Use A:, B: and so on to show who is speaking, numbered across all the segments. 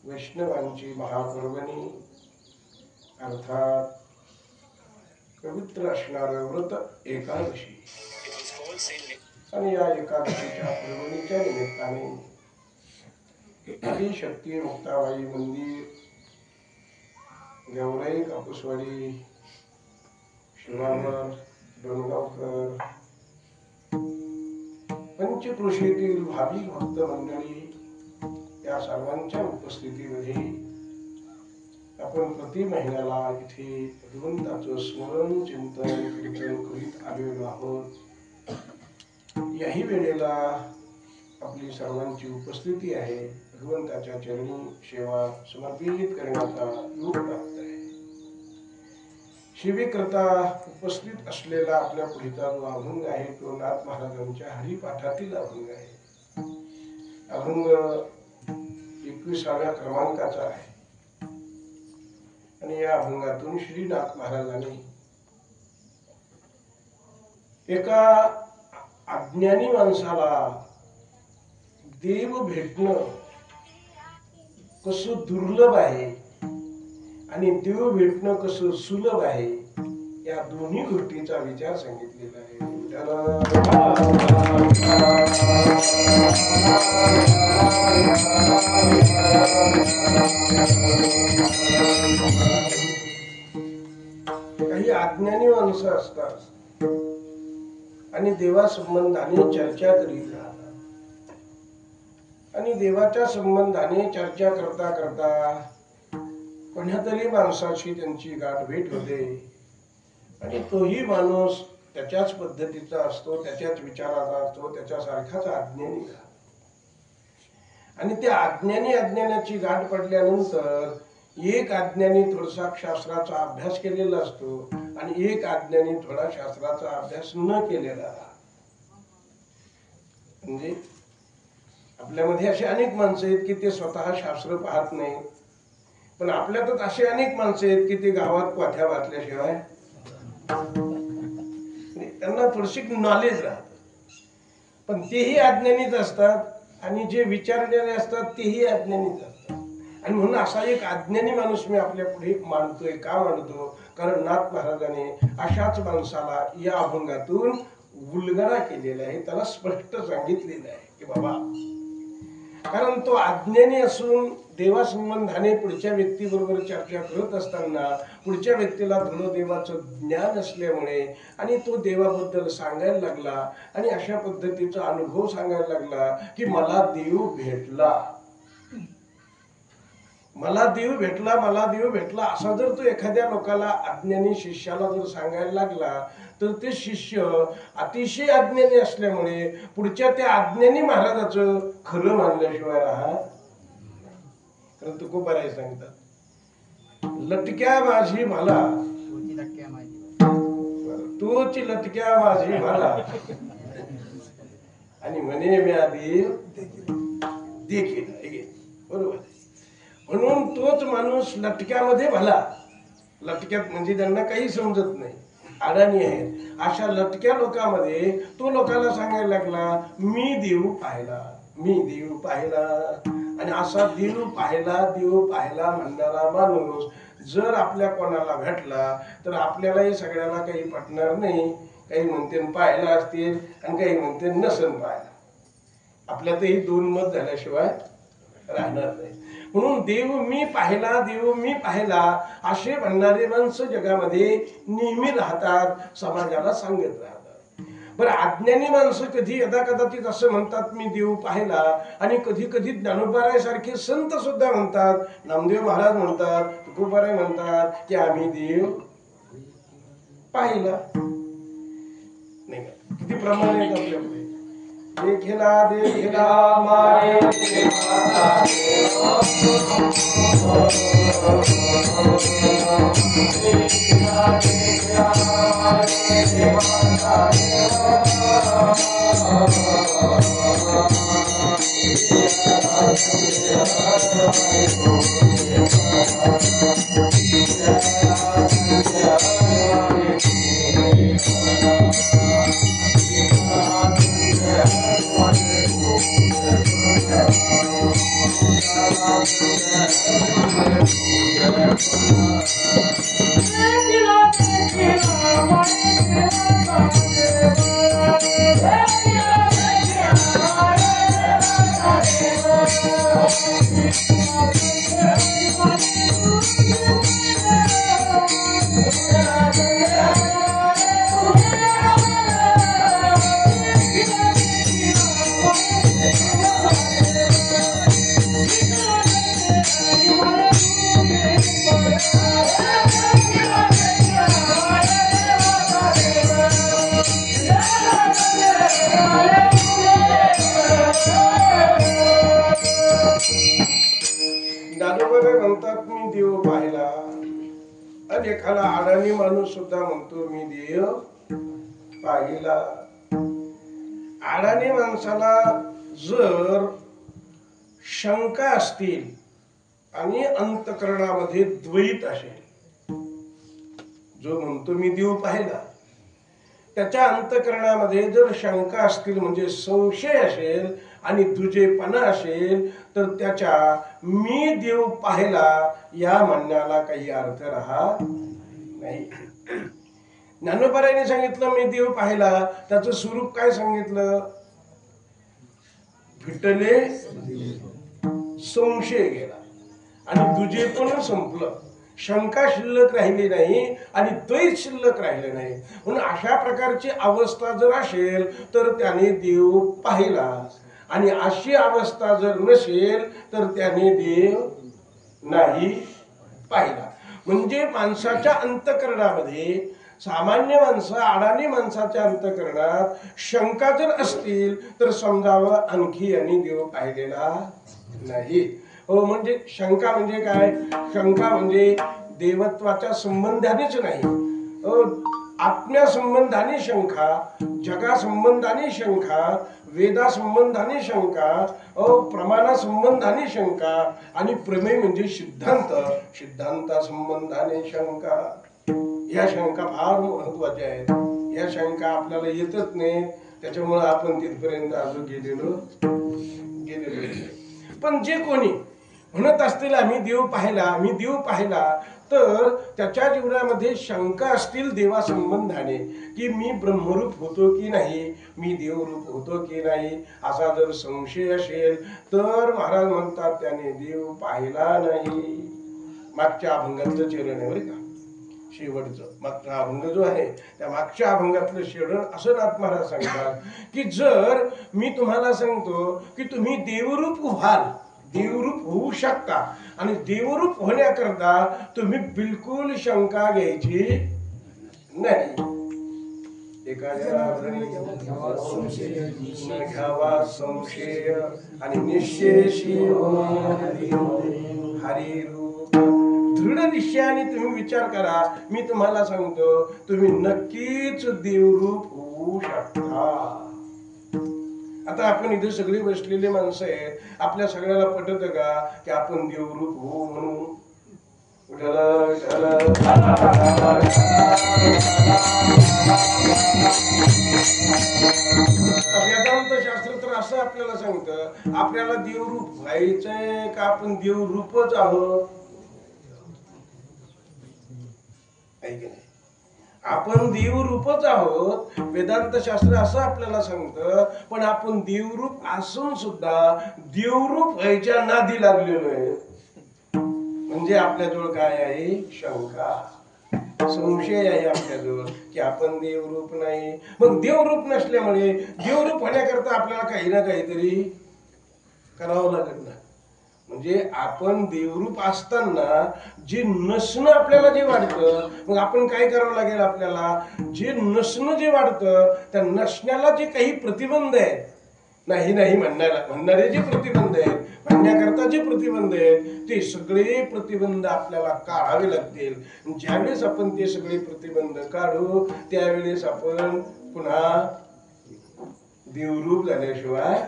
A: वैष्णवांची महापर्वणी अर्थात पवित्र असणारं व्रत एकादशी आणि या एकादशीच्या पर्वणीच्या निमित्ताने आदिशक्ती मुक्ताबाई मंदिर, गौराई कापूसवाडी, शिवावर, डोणगावकर, पंचक्रोशीतील भाविक भक्त मंडळी या सर्वांच्या उपस्थितीमध्ये आपण प्रति महिन्याला इथे भगवंताचं स्मरण चिंतन कीर्तन करीत आलेलो आहोत। याही वेळेला आपली सर्वांची उपस्थिती आहे, भगवंताच्या चरणी सेवा समर्पित करण्याचा योग प्राप्त आहे। शिवेकरता उपस्थित असलेला आपल्या पुढचा जो अभंग आहे तो नाथ महाराजांच्या हरिपाठातील अभंग आहे। अभंग 21व्या क्रमांकाचा आहे आणि या अभंगातून श्रीनाथ महाराजांनी एका अज्ञानी माणसाला देव भेटणं कसं दुर्लभ आहे आणि देव भेटणं कसं सुलभ आहे या दोन्ही गोष्टीचा विचार सांगितलेला आहे। काही अज्ञानी माणसं असतात आणि देवा संबंधाने चर्चा करीत राहतात आणि देवाच्या संबंधाने चर्चा करता करता कोणत्यातरी माणसाशी त्यांची गाठ भेट होते आणि तोही माणूस त्याच्याच पद्धतीचा असतो, त्याच्याच विचाराचा असतो, त्याच्यासारखाच अज्ञानी राहतो आणि त्या अज्ञानाची गाठ पडल्यानंतर एक अज्ञानी थोडासा शास्त्राचा अभ्यास केलेला असतो आणि एक अज्ञानी थोडा शास्त्राचा अभ्यास न केलेला राहतो। म्हणजे आपल्यामध्ये असे अनेक माणसं आहेत की ते स्वतः शास्त्र पाहत नाही, पण आपल्यातच असे अनेक माणसं आहेत की ते गावात पाठ्या वाचल्याशिवाय त्यांना थोडीशी नॉलेज राहत, पण तेही अज्ञानीच असतात आणि जे विचारलेले असतात तेही अज्ञानीच असतात। आणि म्हणून असा एक अज्ञानी माणूस मी आपल्या पुढे मांडतोय। का मांडतो? कारण नाथ महाराजांनी अशाच माणसाला या अभंगातून उलगडा केलेला आहे, त्याला स्पष्ट सांगितलेलं आहे की बाबा, कारण तो अज्ञानी असून देवा संबंधाने पुढच्या व्यक्तीबरोबर चर्चा करत असताना पुढच्या व्यक्तीला थोडं देवाचं ज्ञान असल्यामुळे आणि तो देवाबद्दल सांगायला लागला आणि अशा पद्धतीचा अनुभव सांगायला लागला की मला देव भेटला, मला देव भेटला, मला देव भेटला असा जर तो एखाद्या लोकाला अज्ञानी शिष्याला जर सांगायला लागला तर ते शिष्य अतिशय अज्ञानी असल्यामुळे पुढच्या त्या अज्ञानी महाराजाचं खरं मानल्याशिवाय राहत. कारण तुकोबाराय सांगतात, लटक्या माझी भाला तोच लटक्या माझी भाला आणि म्हणे म्या देव देखील. बरोबर. म्हणून तोच माणूस लटक्यामध्ये भला, लटक्यात म्हणजे त्यांना काही समजत नाही, अडाणी आहेत, अशा लटक्या लोकांमध्ये तो लोकांना सांगायला लागला मी देव पाहिला, मी देव पाहिला. आणि असा देव पाहिला म्हणणारा माणूस जर आपल्या कोणाला भेटला तर आपल्याला हे सगळ्याला काही पटणार नाही. काही म्हणते पाहिला असतील आणि काही म्हणते नसन पाहिला. आपल्यातही दोन मत झाल्याशिवाय राहणार नाही. म्हणून देव मी पाहिला, देव मी पाहिला असे म्हणणारे माणसं जगामध्ये नेहमी राहतात, समाजाला सांगत राहतात. बरं, अज्ञानी माणसं कधी यदा कदाचित असं म्हणतात मी देव पाहिला, आणि कधी कधी ज्ञानोबाराय सारखे संत सुद्धा म्हणतात, नामदेव महाराज म्हणतात, तुकोबाराय म्हणतात की आम्ही देव पाहिला. नाही का? किती प्रमाण आहेत आपल्याकडे. देखिला देखिला माये म्हणतात मी देव पाहिला. आणि एखादा अडाणी माणूस सुद्धा म्हणतो मी देव पाहिला. अडाणी माणसाला जर शंका असतील आणि अंतकरणामध्ये द्वैत असेल, जो म्हणतो मी देव पाहिला त्याच्या अंतकरणामध्ये जर शंका असतील म्हणजे संशय असेल आणि दुजेपणा असेल तर त्याच्या मी देव पाहिला या म्हणण्याला काही अर्थ राहत नाही. ज्ञानोबारायने सांगितलं मी देव पाहिला, त्याचं स्वरूप काय सांगितलं, फिटले संशय गेला आणि दुजेपण संपलं, शंका शिल्लक राहिली नाही आणि द्वैत शिल्लक राहिले नाही. म्हणून अशा प्रकारची अवस्था जर असेल तर त्याने देव पाहिला, आणि अशी अवस्था जर नसेल तर त्याने देव नाही पाहिला. म्हणजे माणसाच्या अंतकरणामध्ये, सामान्य माणसं अडाणी माणसाच्या अंतकरणात शंका जर असतील तर समजावं आणखी यांनी देव पाहिलेला नाही. हो, म्हणजे शंका म्हणजे काय, शंका म्हणजे देवत्वाच्या संबंधानेच नाही, आत्म्या संबंधाने शंका, जगा संबंधाने शंका, वेदा संबंधाने शंका, प्रमाणा संबंधाने शंका, आणि प्रमेय म्हणजे सिद्धांत, सिद्धांता संबंधाने शंका. या शंका फार महत्वाच्या आहेत. या शंका आपल्याला येतच नाही, त्याच्यामुळे आपण तिथपर्यंत अजून गेलेलो. पण जे कोणी म्हणत असतील आम्ही देव पाहिला, आम्ही देव पाहिला, तर त्याच्या जीवनामध्ये शंका असतील देवा संबंधाने की मी ब्रह्मरूप होतो की नाही, मी देवरूप होतो की नाही, असा जर संशय असेल तर महाराज म्हणतात त्याने देव पाहिला नाही. मागच्या अभंगातलं चरण आहे बरं का, शेवटचं मागचा अभंग जो आहे त्या मागच्या अभंगातलं शेवट असं नाथ महाराज सांगतात की जर मी तुम्हाला सांगतो की तुम्ही देवरूप व्हाल, देवरूप होऊ शकता, आणि देवरूप होण्याकरता तुम्ही बिलकुल शंका घ्यायची नाही. एखाद्या घ्यावा संशय आणि निश्चयशी हरिरूप. दृढ निश्चयाने तुम्ही विचार करा, मी तुम्हाला सांगतो तुम्ही नक्कीच देवरूप होऊ शकता. आता आपण इथे सगळी बसलेली माणसं आहेत, आपल्या सगळ्याला पटत का की आपण देवरूप होऊ म्हणून? वेदांत शास्त्र तर असं आपल्याला सांगतं आपल्याला देवरूप व्हायचंय का आपण देवरूपच आहोत? ऐक नाही, आपण देवरूपच आहोत. वेदांत शास्त्र असं आपल्याला सांगतं, पण आपण देवरूप असून सुद्धा देवरूप व्हायच्या नादी लागलेलो आहे. म्हणजे आपल्याजवळ काय आहे? शंका, संशय आहे आपल्याजवळ की आपण देवरूप नाही. मग देवरूप नसल्यामुळे देवरूप होण्याकरता आपल्याला काही ना काहीतरी करावं लागत ना. म्हणजे आपण देवरूप असताना जे नसणं आपल्याला जे वाटतं, मग आपण काय करावं लागेल? आपल्याला जे नसणं जे वाटतं त्या नसण्याला जे काही प्रतिबंध आहेत, नाही नाही म्हणणारे जे प्रतिबंध आहेत, म्हणण्याकरता जे प्रतिबंध आहेत, ते सगळे प्रतिबंध आपल्याला काढावे लागतील. ज्यावेळेस आपण ते सगळे प्रतिबंध काढू त्यावेळेस आपण पुन्हा देवरूप झाल्याशिवाय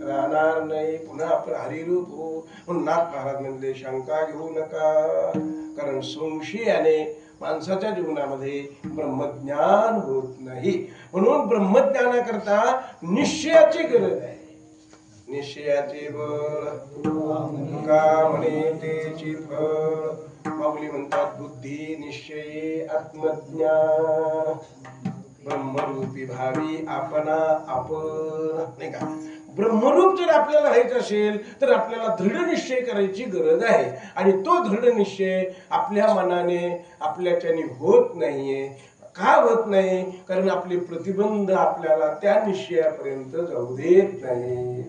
A: राहणार नाही, पुन्हा आपण हरिरूप होऊ. म्हणून नाथ महाराज म्हणले शंका घेऊ नका, कारण संशयाने माणसाच्या जीवनामध्ये ब्रह्मज्ञान होत नाही. म्हणून ब्रह्मज्ञानाकरता निश्चयाची गरज आहे. निश्चयाचे बळ का म्हणे तेची फळ. माऊली म्हणतात बुद्धी निश्चये आत्मज्ञान, ब्रह्मरूपी भावी आपणा आपण. नाही का? ब्रह्मरूप जर आपल्याला व्हायचं असेल तर आपल्याला दृढ निश्चय करायची गरज आहे. आणि तो दृढ निश्चय आपल्या मनाने आपल्याच्याने होत नाहीये. का होत नाही? कारण आपले प्रतिबंध आपल्याला त्या निश्चयापर्यंत जाऊ देत नाही.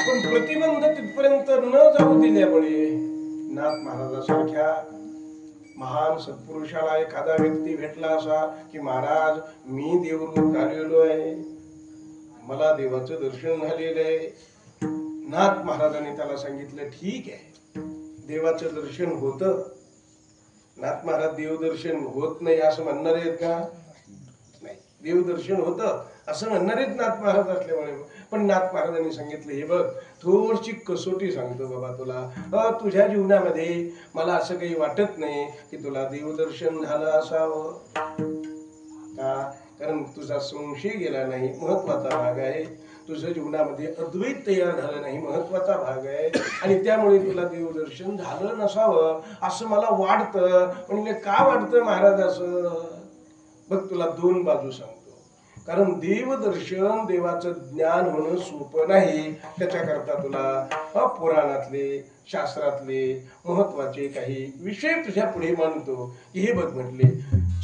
A: पण प्रतिबंध तिथपर्यंत न जाऊ दिल्यामुळे नाथ महाराजासारख्या महान सत्पुरुषाला एखादा व्यक्ती भेटला असा की महाराज मी देवरूप झालेलो आहे, मला देवाचं दर्शन झालेलं आहे. नाथ महाराजांनी त्याला सांगितलं ठीक आहे, देवाचं दर्शन होतं. नाथ महाराज देवदर्शन होत नाही असं म्हणणार आहेत का? नाही, देवदर्शन होतं असं म्हणणार आहेत नाथ महाराज असल्यामुळे. पण नाथ महाराजांनी सांगितलं हे बघ, थोडीशी कसोटी सांगतो बाबा तुला, तुझ्या जीवनामध्ये मला असं काही वाटत नाही की तुला देवदर्शन झालं असावं. का? कारण तुझा संशय गेला नाही, महत्वाचा भाग आहे. तुझ्या जीवनामध्ये अद्वैत तयार झालं नाही, महत्वाचा भाग आहे. आणि त्यामुळे तुला देवदर्शन झालं नसावं असं मला वाटतं. म्हणजे का वाटतं महाराज असं? बघ तुला दोन बाजू सांगतो. कारण देवदर्शन, देवाचं ज्ञान होणं सोपं नाही. त्याच्याकरता तुला पुराणातले, शास्त्रातले महत्वाचे काही विषय तुझ्या पुढे मांडतो. हे बघ म्हटले,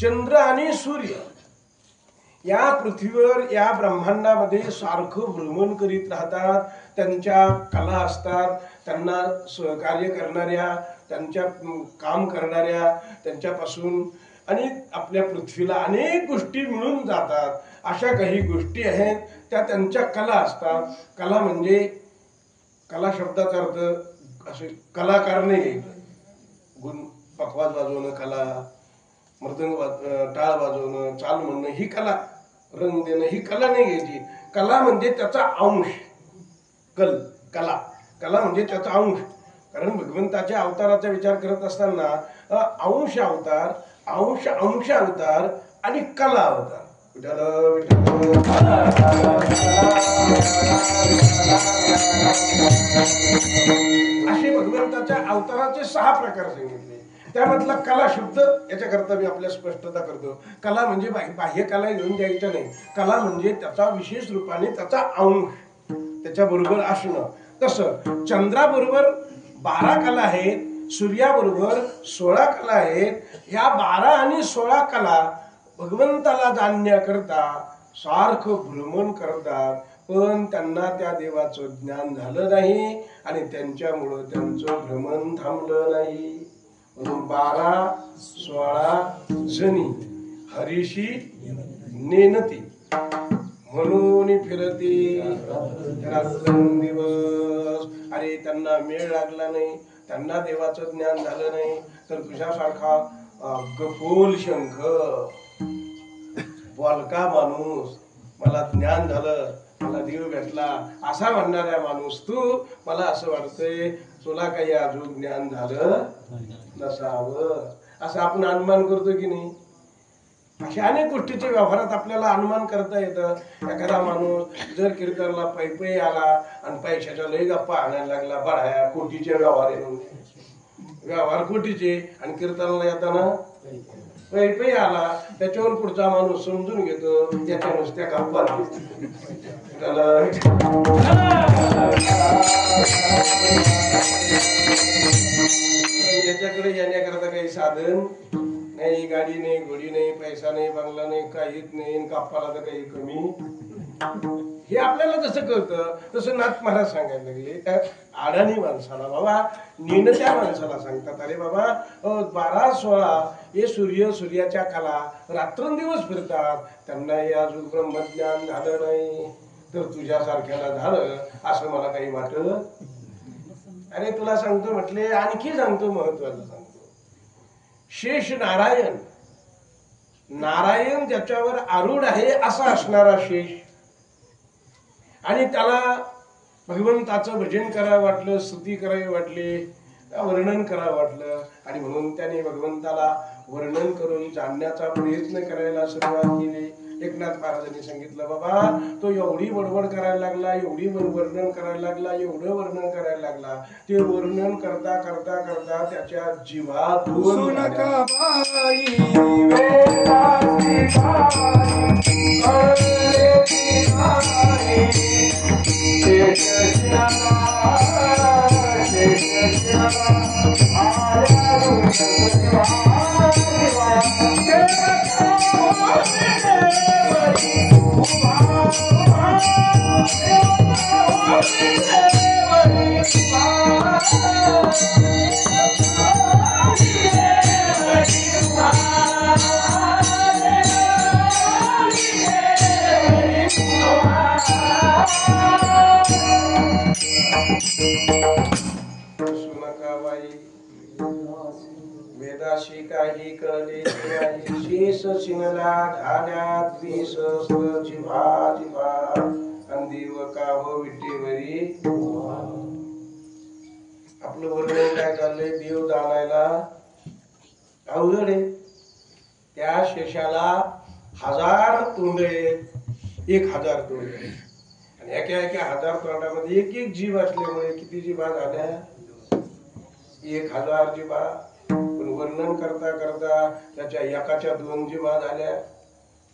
A: चंद्र आणि सूर्य या पृथ्वीवर, या ब्रह्मांडामध्ये सारखं भ्रमण करीत राहतात. त्यांच्या कला असतात, त्यांना सहकार्य करणाऱ्या, त्यांच्या काम करणाऱ्या, त्यांच्यापासून आणि आपल्या पृथ्वीला अनेक गोष्टी मिळून जातात. अशा काही गोष्टी आहेत त्या त्यांच्या कला असतात. कला म्हणजे, कला शब्दाचा अर्थ असे कलाकार नाही, गुण पखवाज वाजवणं कला, मृदंग टाळ वाजवणं, चाल म्हणणं ही कला, रंग देणं ही कला नाही घ्यायची. कला म्हणजे त्याचा अंश. कला कला म्हणजे त्याचा अंश. कारण भगवंताच्या अवताराचा विचार करत असताना अंश अवतार, अंश अवतार आणि कला अवतार विठ्ठल विठ्ठल असे भगवंताच्या अवताराचे 6 प्रकार सांगितले. त्यामधला कला शब्द याच्याकरता मी आपल्या स्पष्टता करतो. कला म्हणजे बाह्य कला घेऊन द्यायच्या नाही. कला म्हणजे त्याचा विशेष रूपाने त्याचा अंश त्याच्याबरोबर असणं. तसं चंद्राबरोबर 12 कला आहेत, सूर्याबरोबर 16 कला आहेत. ह्या 12 आणि 16 कला भगवंताला जाणण्याकरता सारखं भ्रमण करतात, पण त्यांना त्या देवाचं ज्ञान झालं नाही आणि त्यांच्यामुळं त्यांचं भ्रमण थांबलं नाही. म्हणून 12-16 जणी हरीशी नेनती म्हणून फिरती रात्रंदिवस. अरे त्यांना मेळ लागला नाही, त्यांना देवाचं ज्ञान झालं नाही, तर तुझ्यासारखा गफोल शंख बोलका माणूस, मला ज्ञान झालं, मला देव भेटला असा म्हणणारा माणूस तू, मला असं वाटतंय तुला काही अजून ज्ञान झालं नसावं, असं आपण अनुमान करतो की नाही. अशा अनेक गोष्टीच्या व्यवहारात आपल्याला अनुमान करता येतं. एखादा माणूस जर कीर्तनला पैपई आला आणि पैशाच्या लई गप्पा आणायला लागला, बढाया कोटीचे व्यवहार येऊन व्यवहार कोटीचे, आणि कीर्तनाला येताना पैपई आला, त्याच्यावर पुढचा माणूस समजून घेतो याच्या नुसत्या गप्पा. याच्याकडे येण्याकरता काही साधन नाही, गाडी नाही, घोडी नाही, पैसा नाही, बंगला नाही, काहीच नाही, गप्पाला तर काही कमी. हे आपल्याला जसं कळतं तसं नाथ महाराज सांगायला लागले त्या अडाणी माणसाला, बाबा नेणत्या माणसाला सांगतात, अरे बाबा 12-16 हे सूर्याच्या कला रात्रंदिवस फिरतात, त्यांना हे अजून ब्रह्मज्ञान झालं नाही, तर तुझ्यासारख्याला झालं असं मला काही वाटत. अरे तुला सांगतो म्हटले, आणखी सांगतो, महत्वाचं सांगतो. शेष नारायण, नारायण ज्याच्यावर आरूढ आहे असा असणारा शेष, आणि त्याला भगवंताचं भजन करावं वाटलं, स्तुती करावी वाटली, वर्णन करावं वाटलं, आणि म्हणून त्याने भगवंताला वर्णन करून जाणण्याचा प्रयत्न करायला सुरुवात केली. एकनाथ महाराजांनी सांगितलं, बाबा तो एवढी बडबड करायला लागला, एवढी वर्णन करायला लागला, एवढं वर्णन करायला लागला, ते वर्णन करता करता करता त्याच्या जीवातून वेदाशी काही कळले शेष शिनला ढाल्यात विसहस्त्र जिव्हा जिव्हा अंदिव का हो विटेवरी. आपलं वर्णन काय चाललंय, देव जाणायला अवघड आहे. त्या शेषाला 1000 तोंड आहेत, 1000 तोंड, आणि एका 1000 तोंडामध्ये एक जीव असल्यामुळे किती जीवा झाल्या, 1000 जीवा. पण वर्णन करता करता त्याच्या एकाच्या 2 जीवा झाल्या,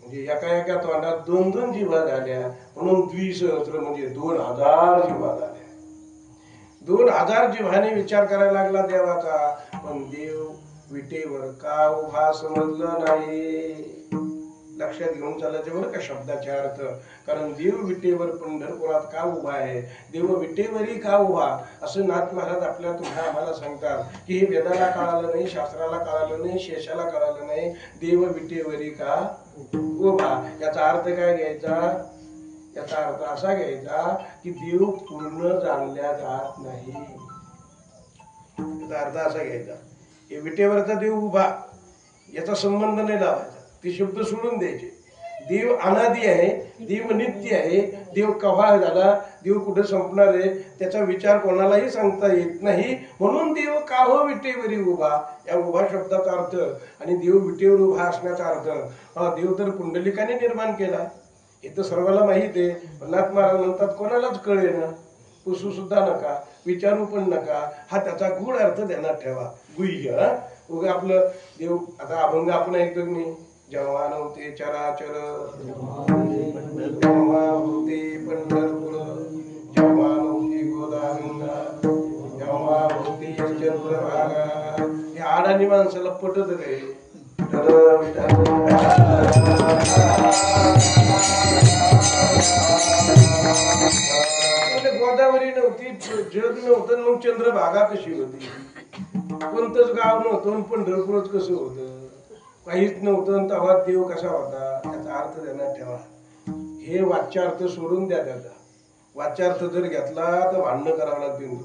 A: म्हणजे एका तोंडात 2 जीवा झाल्या, म्हणून द्विसहस्त्र म्हणजे 2000 जीवा झाल्या. 2000 जीवाने विचार करायला लागला देवाचा, पण देव विटेवर का उभा समजलं नाही. लक्षात घेऊन चालायचे बरं का शब्दाचे अर्थ. कारण देव विटेवर पंढरपुरात का उभा आहे, देव विटेवरी का उभा, असं नाथ महाराज आपल्या तुम्हाला आम्हाला सांगतात की हे वेदाला कळालं नाही, शास्त्राला कळालं नाही, शेषाला कळालं नाही, देव विटेवरी का उभा. याचा अर्थ काय घ्यायचा, याचा अर्थ असा घ्यायचा की देव पूर्ण जाणल्या जात नाही. याचा अर्थ असा घ्यायचा, हे विटेवरचा देव उभा याचा संबंध नाही लावायचा, ते शब्द सोडून द्यायचे. देव अनादी आहे, देव नित्य आहे, देव केव्हा झाला, देव कुठे संपणार आहे त्याचा विचार कोणालाही सांगता येत नाही. म्हणून देव का हो विटेवरी उभा, या उभा शब्दाचा अर्थ आणि देव विटेवर उभा असण्याचा अर्थ, देव तर पुंडलिकाने निर्माण केला हे तर सर्वांना माहित आहे. नाथ महाराज म्हणतात कोणालाच कळेना, पुसू सुद्धा नका, विचारू पण नका, हा त्याचा गूढ अर्थ ध्यानात ठेवा. गुह्य उगा आपलं देव. आता अभंग आपण ऐकतो की नाही, जेव्हा नव्हते चराचर जेव्हा होते पंढरपूर, जेव्हा नव्हती गोदागंगा, जेव्हा होती चंद्रभागा. हे आडानी माणसाला पटत रे. गोदावरी नव्हती, जग नव्हतं, मग चंद्रभागा कशी होती? कोणतंच गाव नव्हतं, पंढरपूरच कसं होतं? काहीच नव्हतं, तेव्हा देव कसा होता? त्याचा अर्थ ध्यानात ठेवा. हे वाच्यार्थ सोडून द्या. त्याचा वाच्यार्थ जर घेतला तर भांडणं करावं लागतील.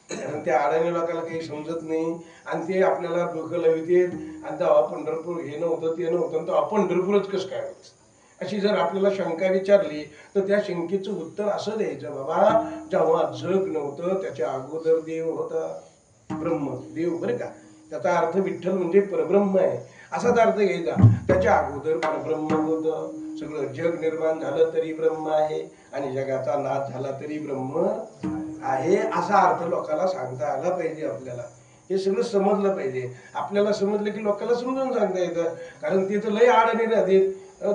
A: कारण त्या अडाणी लोकांना काही समजत नाही आणि ते आपल्याला डोकं लावते. आणि तेव्हा पंढरपूर हे नव्हतं, ते नव्हतं, तेव्हा पंढरपूरच कसं काय होतं? अशी जर आपल्याला शंका विचारली तर त्या शंकेचं उत्तर असं द्यायचं, बाबा जेव्हा जग नव्हतं त्याच्या अगोदर देव होता, ब्रह्म देव. बरं का, त्याचा अर्थ विठ्ठल म्हणजे परब्रह्म आहे असाच अर्थ घ्यायचा. त्याच्या अगोदर परब्रह्म होतं, सगळं जग निर्माण झालं तरी ब्रह्म आहे आणि जगाचा नाश झाला तरी ब्रह्म आहे, असा अर्थ लोकांना सांगता आला पाहिजे. आपल्याला हे सगळं समजलं पाहिजे. आपल्याला समजलं की लोकांना समजून सांगता येतं. कारण ते तर लय आडणी राहते.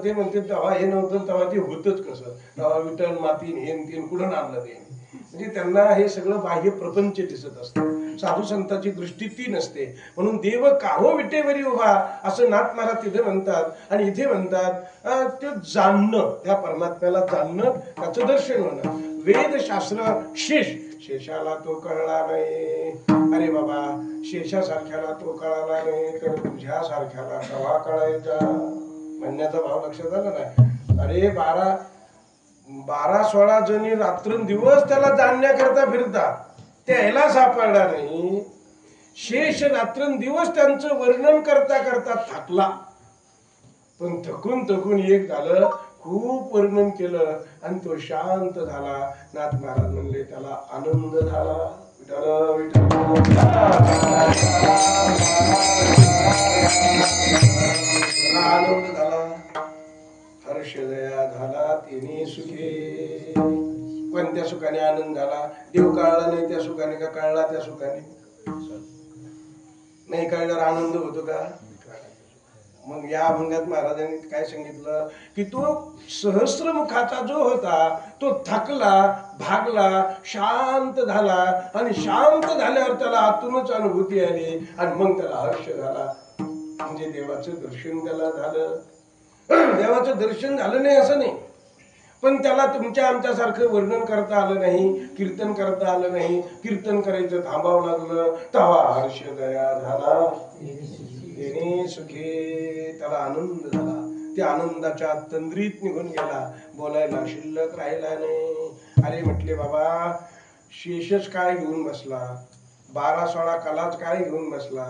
A: ते म्हणते तेव्हा हे नव्हतं, तेव्हा ते होतच कसं, तेव्हा विठ्ठल मातीन हेन तीन कुठून आणलं ते. म्हणजे त्यांना हे सगळं बाह्य प्रपंच दिसत असतं, साधू संतांची दृष्टी ती नसते. म्हणून देव काहो विटेवरी उभा असं नाथ महाराज तिथे म्हणतात. आणि इथे म्हणतात ते जाणणं, त्या परमात्म्याला जाणणं, त्याचं दर्शन होणं. वेद शास्त्र शेष, शेषाला तो कळला नाही. अरे बाबा, शेषासारख्याला तो कळाला नाही तर तुझ्यासारख्याला केव्हा कळायचा? म्हणण्याचा भाव लक्षात आला नाही. अरे 12-16 जणी रात्रंदिवस त्याला जाणण्याकरता फिरतात, त्याला सापडला नाही. शेष रात्रंदिवस त्यांचं वर्णन करता करता थकला, पण थकून एक झालं, खूप वर्णन केलं आणि तो शांत झाला. नाथ महाराज म्हणले त्याला आनंद झाला. आनंद झाला, हर्षदया झाला, तिने सुखे. कोणत्या सुखाने आनंद झाला? देव कळला नाही त्या सुखाने का कळला त्या सुखाने? नाही कळल्यावर आनंद होतो का? मग या अभंगात महाराजांनी काय सांगितलं की तो सहस्त्रमुखाचा जो होता तो थकला, भागला, शांत झाला आणि शांत झाल्यावर त्याला आतूनच अनुभूती आली आणि मग त्याला हर्ष झाला. म्हणजे देवाचं दर्शन त्याला झालं. देवाचं दर्शन झालं नाही असं नाही, पण त्याला तुमच्या आमच्यासारखं वर्णन करता आलं नाही, कीर्तन करता आलं नाही. कीर्तन करायचं थांबावं लागलं, तेव्हा हर्ष दया झाला, येणे सुखे, त्याला आनंद झाला. त्या आनंदाच्या तंद्रीत निघून गेला, बोलायला शिल्लक राहिला नाही. अरे म्हटले बाबा, शेषच काय घेऊन बसला, 12-16 कलाच काय घेऊन बसला?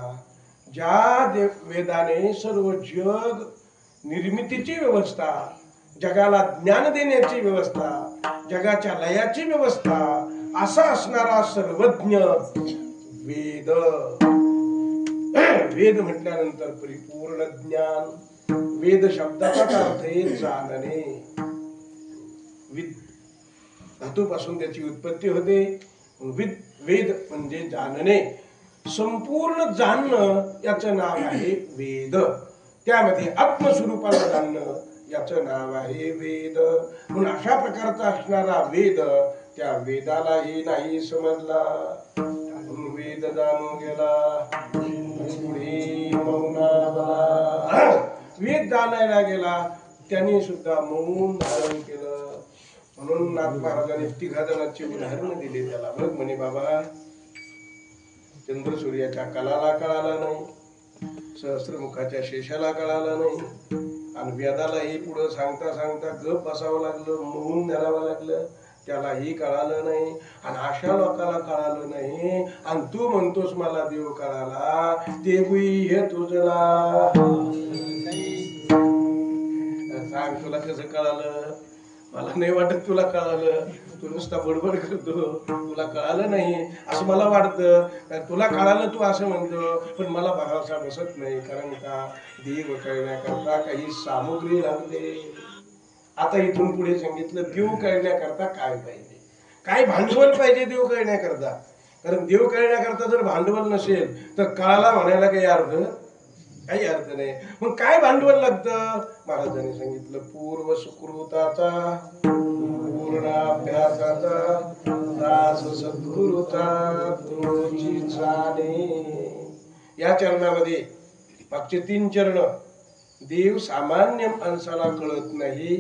A: ज्या वेदाने सर्व जग निर्मितीची व्यवस्था, जगाला ज्ञान देण्याची व्यवस्था, जगाच्या लयाची व्यवस्था असा असणारा सर्वज्ञ वेद. वेद म्हटल्यानंतर परिपूर्ण ज्ञान. वेद शब्दाचा अर्थ आहे जाणणे. धातूपासून त्याची उत्पत्ती होते. वेद म्हणजे जाणणे, संपूर्ण जाणणं याचं नाव आहे वेद. त्यामध्ये आत्मस्वरूपाला जाणणं याचं नाव आहे वेद. म्हणून अशा प्रकारचा असणारा वेद त्या वेदालाही नाही समजला. वेद जाणून गेला पुढे मौनाला. वेद जाणायला गेला त्यांनी सुद्धा मौन धारण केलं. म्हणून नाथ महाराजांनी 3 जणांची उदाहरण दिले त्याला. बघ म्हणे बाबा, चंद्र सूर्याच्या कलाला कळाला नाही, सहस्त्रमुखाच्या शेषाला कळाला नाही आणि वेदालाही पुढं सांगता सांगता गप बसावं लागलं, मौन धरावं लागलं, त्यालाही कळालं नाही. आणि अशा लोकांना कळालं नाही आणि तू म्हणतोस मला देव कळाला, ते गुह्य तुझला. सांग तुला कसं कळालं? मला नाही वाटत तुला कळालं. तू नुसता बडबड करतो, तुला कळालं नाही असं मला वाटतं. तुला कळालं तू असं म्हणतो, पण मला भरोसा बसत नाही. कारण का देव कळण्याकरता काही सामुग्री लागते. आता इथून पुढे सांगितलं देव कळण्याकरता काय पाहिजे, काय भांडवल पाहिजे देव कळण्याकरता. कारण देव कळण्याकरता जर भांडवल नसेल तर कळाला म्हणायला काही अर्थ नाही. मग काय भांडवल लागतं? महाराजांनी सांगितलं पूर्व सुकृताचा, पूर्ण अभ्यासाचा, दास सद्गुरूचा या चरणामध्ये मागचे 3 चरण देव सामान्य माणसाला कळत नाही.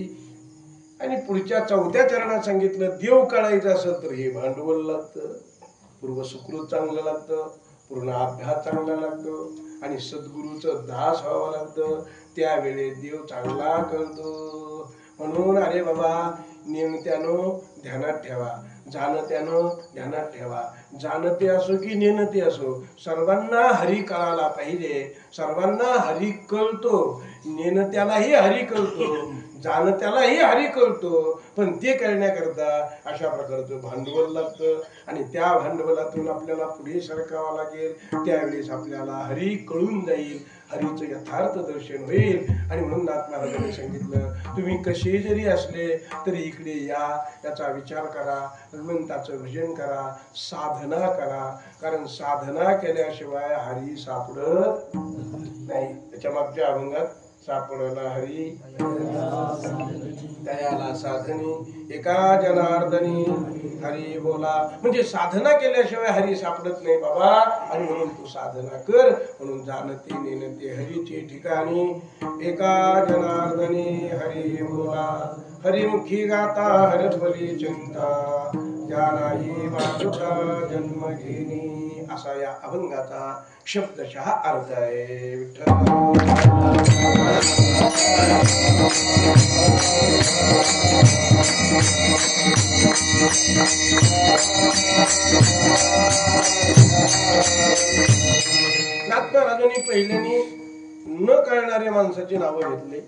A: आणि पुढच्या 4थ्या चरणात सांगितलं देव कळायचं असेल तर हे भांडवल लागतं, पूर्व सुकृत चांगलं लागतं, पूर्ण अभ्यास चांगला लागतो आणि सद्गुरूचं दास व्हावं लागतं. त्यावेळी देव चांगला कळतो. म्हणून अरे बाबा नेणत्यानं ध्यानात ठेवा, जाणत्यानं ध्यानात ठेवा. जाणते असो की नेणते असो, सर्वांना हरी कळाला पाहिजे. सर्वांना हरी कळतो, नेणत्यालाही हरी कळतो, जाणत्यालाही हरी कळतो. पण ते करण्याकरता अशा प्रकारचं भांडवल लागतं आणि त्या भांडवलातून आपल्याला पुढे सरकावं लागेल. त्यावेळेस आपल्याला हरी कळून जाईल, हरीचं यथार्थ दर्शन होईल. आणि म्हणून नाथ महाराजांनी सांगितलं तुम्ही कसे जरी असले तरी इकडे या, त्याचा विचार करा, भगवंताचं भजन करा, साधना करा. कारण साधना केल्याशिवाय हरी सापडत नाही. त्याच्या मागच्या अभंगात सापडला हरी दयाला साधनी, एका जनार्दनी हरी बोला. म्हणजे साधना केल्याशिवाय हरी सापडत नाही बाबा. आणि म्हणून तू साधना कर. म्हणून जाणते नेणते हरीचे ठिकाणी, एका जनार्दनी हरी बोला. हरिमुखी गाता हरफली चिंता, त्या नाही मातृका जन्म घेणी. असा या अभंगाचा शब्दशः अर्थ आहे. विठ्ठल नाथमहाराजांनी पहिल्यानी न कळणाऱ्या माणसाची नावं घेतली.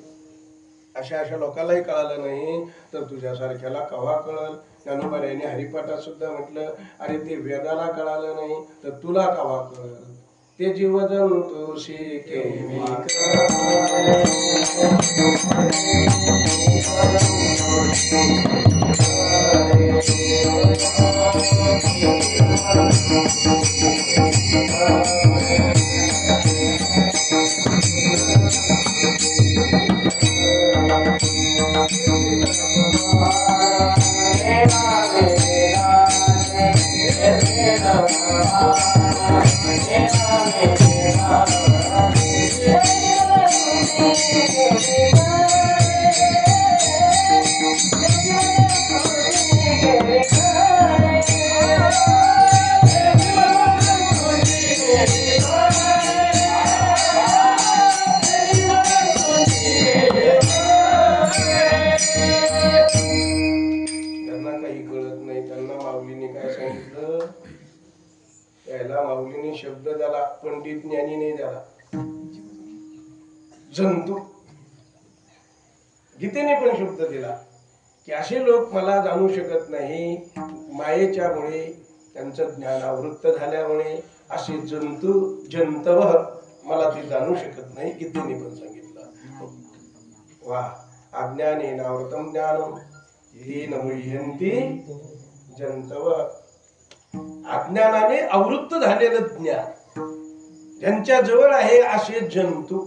A: अशा लोकांनाही कळालं नाही तर तुझ्यासारख्याला केव्हा कळल. ज्ञानोबाऱ्यांनी हरिपाठात सुद्धा म्हटलं अरे ते वेदाला कळालं नाही तर तुला केव्हा कळल. ते जीवजंतु शिके शब्द त्याला पंडित ज्ञानी नाही द्याला. जंतू गीतेने पण शब्द दिला की असे लोक मला जाणू शकत नाही. मायेच्या मुळे त्यांचं ज्ञान आवृत्त झाल्यामुळे असे जंतव मला ते जाणू शकत नाही. गीतेने पण सांगितलं. वा अज्ञानेन आवृतम ज्ञानम येन मुह्यन्ति जंतव. अज्ञानाने आवृत्त झालेलं ज्ञान ज्यांच्या जवळ आहे असे जंतू.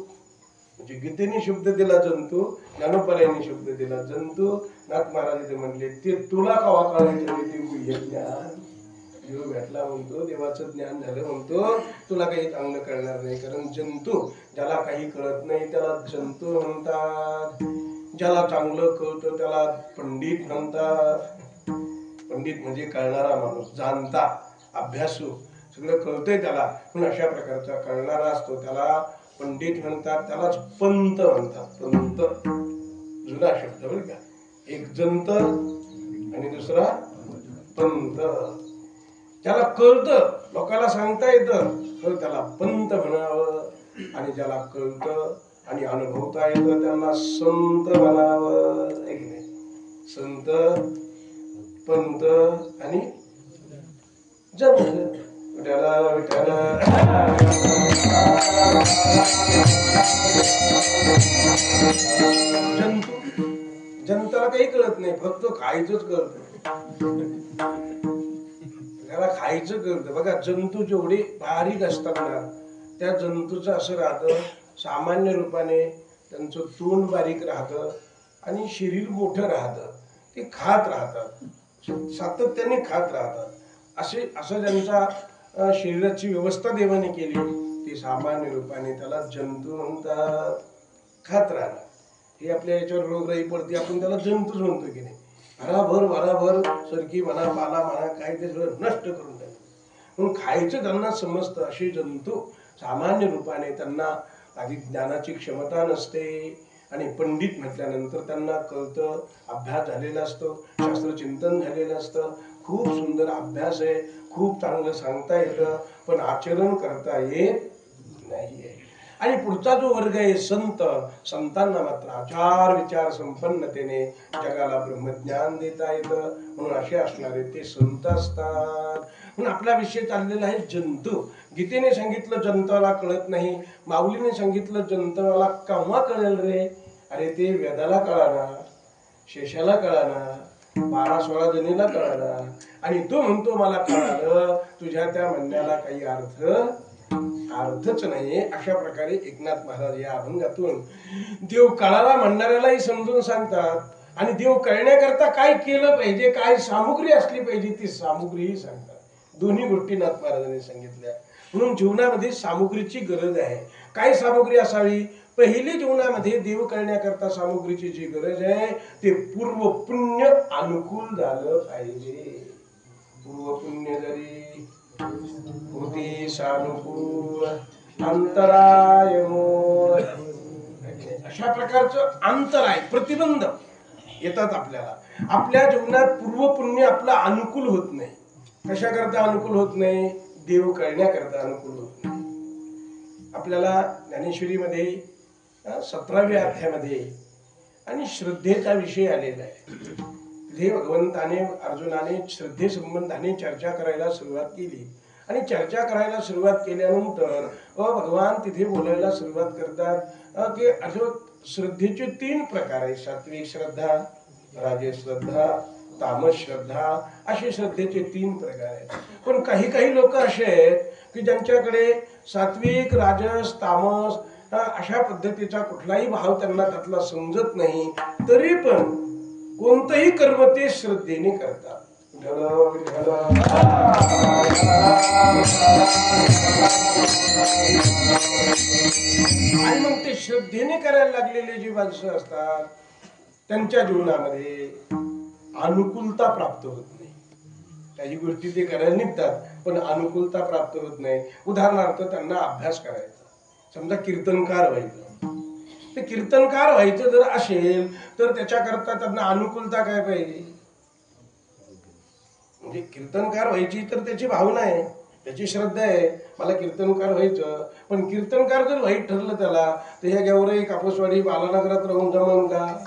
A: म्हणजे गीतेने शब्द दिला जंतू, ज्ञानोबाऱ्यांनी शब्द दिला जंतू. नाथ महाराज म्हणले ते तुला कवा कळायचं ते गुह्य ज्ञान. देव भेटला म्हणतो, देवाचं ज्ञान झालं म्हणतो, तुला काही चांगलं कळणार नाही. कारण जंतू ज्याला काही कळत नाही त्याला जंतू म्हणतात. ज्याला चांगलं कळतं त्याला पंडित म्हणतात. पंडित म्हणजे कळणारा माणूस, जाणता, अभ्यासू, सगळं कळतंय त्याला. पण अशा प्रकारचा कळणारा असतो त्याला पंडित म्हणतात. त्यालाच पंत म्हणतात. पंत जुना शब्द बरं का. एक जंत आणि दुसरा पंत. ज्याला कळतं, लोकांना सांगता येतं तर त्याला पंत म्हणावं. आणि ज्याला कळतं आणि अनुभवता येतं त्यांना संत म्हणावं, आहे की नाही? संत, पंत आणि जंत. विठ्ठल विठ्ठल जंतू, जंताला काही कळत नाही, फक्त खायचंच कळत. त्याला खायचं कळतं. बघा जंतू जेवढे बारीक असतात ना, त्या जंतूचं असं राहतं, सामान्य रूपाने त्यांचं तोंड बारीक राहतं आणि शरीर मोठं राहतं. ते खात राहतात, सातत्याने खात राहतात. असं ज्यांचा शरीराची व्यवस्था देवाने केली ती सामान्य रूपाने त्याला जंतू म्हणतात. खात राहणार. हे आपल्या याच्यावर रोगराई पडते, आपण त्याला जंतूच म्हणतो की नाही. भराभर सरकी म्हणा, पाला म्हणा, काय ते सगळं नष्ट करून टाकतं. म्हणून खायचं त्यांना समजतं. असे जंतू सामान्य रूपाने त्यांना आधी ज्ञानाची क्षमता नसते आणि पंडित म्हटल्यानंतर त्यांना कळतं, अभ्यास झालेला असतो, शास्त्रचिंतन झालेलं असतं, खूप सुंदर अभ्यास आहे, खूप चांगलं सांगता येतं, पण आचरण करता येत नाहीये. आणि पुढचा जो वर्ग आहे संत, संतांना मात्र आचार विचार संपन्नतेने जगाला ब्रह्मज्ञान देता येतं, म्हणून असे असणारे ते संत असतात. म्हणून आपला विषय चाललेला आहे जंतू. गीतेने सांगितलं जंताला कळत नाही, माऊलीने सांगितलं जंताला केव्हा कळेल रे? अरे ते वेदाला कळाना, शेषाला कळाना, 12-16 जणीला कळाना, आणि तो म्हणतो मला कळालं. तुझ्या त्या म्हणण्याला काही अर्थच नाही. अशा प्रकारे एकनाथ महाराज या अभंगातून देव कळाला म्हणणाऱ्यालाही समजून सांगतात आणि देव कळण्याकरता काय केलं पाहिजे, काय सामुग्री असली पाहिजे ती सामुग्रीही सांगतात. दोन्ही गोष्टी नाथ महाराजांनी सांगितल्या. म्हणून जीवनामध्ये सामुग्रीची गरज आहे. काय सामुग्री असावी? पहिली जीवनामध्ये देव कळण्याकरता सामुग्रीची जी गरज आहे ते पूर्व पुण्य अनुकूल झालं पाहिजे. पूर्व पुण्य जरी होती सानुकूल अंतराय मूळ, अशा प्रकारचं अंतराय प्रतिबंध येतात आपल्याला. आपल्या जीवनात पूर्व पुण्य आपलं अनुकूल होत नाही. कशा करता अनुकूल होत नाही? देव कळण्याकरता अनुकूल होत नाही. आपल्याला ज्ञानेश्वरीमध्ये 17व्या अध्यायामध्ये आणि श्रद्धेचा विषय आलेला आहे. तिथे भगवंताने अर्जुनाने श्रद्धे संबंधाने चर्चा करायला सुरुवात केली आणि चर्चा करायला सुरुवात केल्यानंतर भगवान तिथे बोलायला सुरुवात करतात की असं श्रद्धेचे 3 प्रकार आहेत. सात्विक श्रद्धा, राजस श्रद्धा, तामस श्रद्धा, असे श्रद्धेचे 3 प्रकार आहेत. पण काही लोक असे आहेत की ज्यांच्याकडे सात्विक, राजस, तामस अशा पद्धतीचा कुठलाही भाव त्यांना त्यातला समजत नाही, तरी पण कोणतंही कर्म ते श्रद्धेने करतात. आणि मग ते श्रद्धेने करायला लागलेले जी माणसं असतात त्यांच्या जीवनामध्ये अनुकूलता प्राप्त होत नाही. काही गोष्टी ते करायला निघतात पण अनुकूलता प्राप्त होत नाही. उदाहरणार्थ त्यांना अभ्यास करायचा, समजा कीर्तनकार व्हायचं. ते कीर्तनकार व्हायचं जर असेल तर त्याच्याकरता त्यांना अनुकूलता काय पाहिजे? म्हणजे कीर्तनकार व्हायची तर त्याची भावना आहे, त्याची श्रद्धा आहे, मला कीर्तनकार व्हायचं. पण कीर्तनकार जर वाईट ठरलं त्याला तर ह्या गेवराई, कापूसवाडी, बालानगरात राहून जमन का?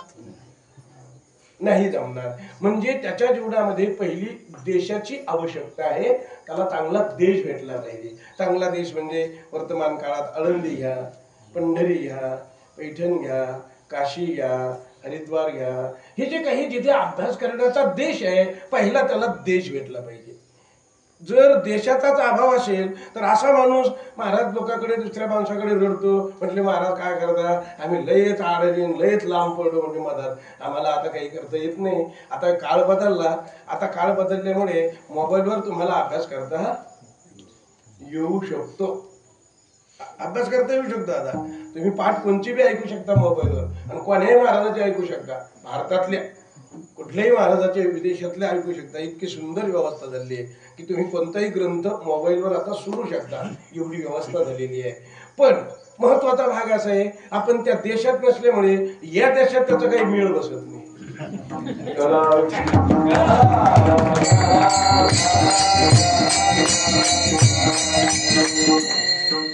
A: नाही जमणार. म्हणजे त्याच्या जीवनामध्ये पहिली देशाची आवश्यकता आहे. त्याला चांगला देश भेटला पाहिजे. चांगला देश म्हणजे वर्तमान काळात आळंदी घ्या, पंढरी घ्या, पैठण घ्या, काशी घ्या, हरिद्वार घ्या, हे जे काही जिथे अभ्यास करण्याचा देश आहे पहिला त्याला देश भेटला पाहिजे. जर देशाचाच अभाव असेल तर असा माणूस महाराज लोकांकडे दुसऱ्या माणसाकडे रडतो, म्हटले महाराज काय करता, आम्ही लयच आडले लयच लांब पडलो, म्हणजे महाराज आम्हाला आता काही करता येत नाही. आता काळ बदलला, आता काळ बदलल्यामुळे मोबाईलवर तुम्हाला अभ्यास करता येऊ शकतो. अभ्यास करता येऊ शकतो. आता तुम्ही पाठ कोणची बी ऐकू शकता मोबाईलवर आणि कोणाही महाराजाचे ऐकू शकता. भारतातल्या कुठल्याही महाराजाचे, विदेशातले ऐकू शकता. इतकी सुंदर व्यवस्था झाली आहे की तुम्ही कोणताही ग्रंथ मोबाईलवर आता सुरू शकता, एवढी व्यवस्था झालेली आहे. पण महत्वाचा भाग असा आहे आपण त्या देशात नसल्यामुळे या देशात त्याचा काही मेळ बसत नाही.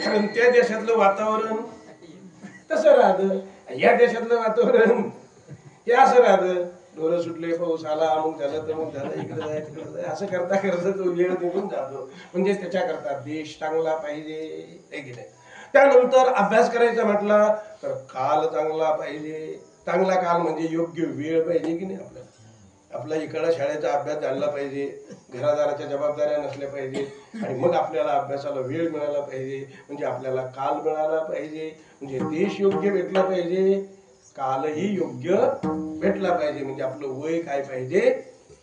A: कारण त्या देशातलं वातावरण तसं राहतं या देशातलं वातावरण हे असं राहतं. डोरं सुटले, पाऊस आला, अमुक झालं तमुक झालं, इकडे जाय तिकडे जाय, असं करता करता तो वेळ निघून जातो. म्हणजे त्याच्याकरता देश चांगला पाहिजे हे की नाही. त्यानंतर अभ्यास करायचा म्हटला तर काल चांगला पाहिजे. चांगला काल म्हणजे योग्य वेळ पाहिजे की नाही. आपला इकडं शाळेचा अभ्यास झाला पाहिजे, घरादाराच्या जबाबदाऱ्या नसल्या पाहिजे, आणि मग आपल्याला अभ्यासाला वेळ मिळाला पाहिजे, म्हणजे आपल्याला काल मिळाला पाहिजे, म्हणजे देश योग्य भेटला पाहिजे, कालही योग्य भेटला पाहिजे. म्हणजे आपलं वय काय पाहिजे,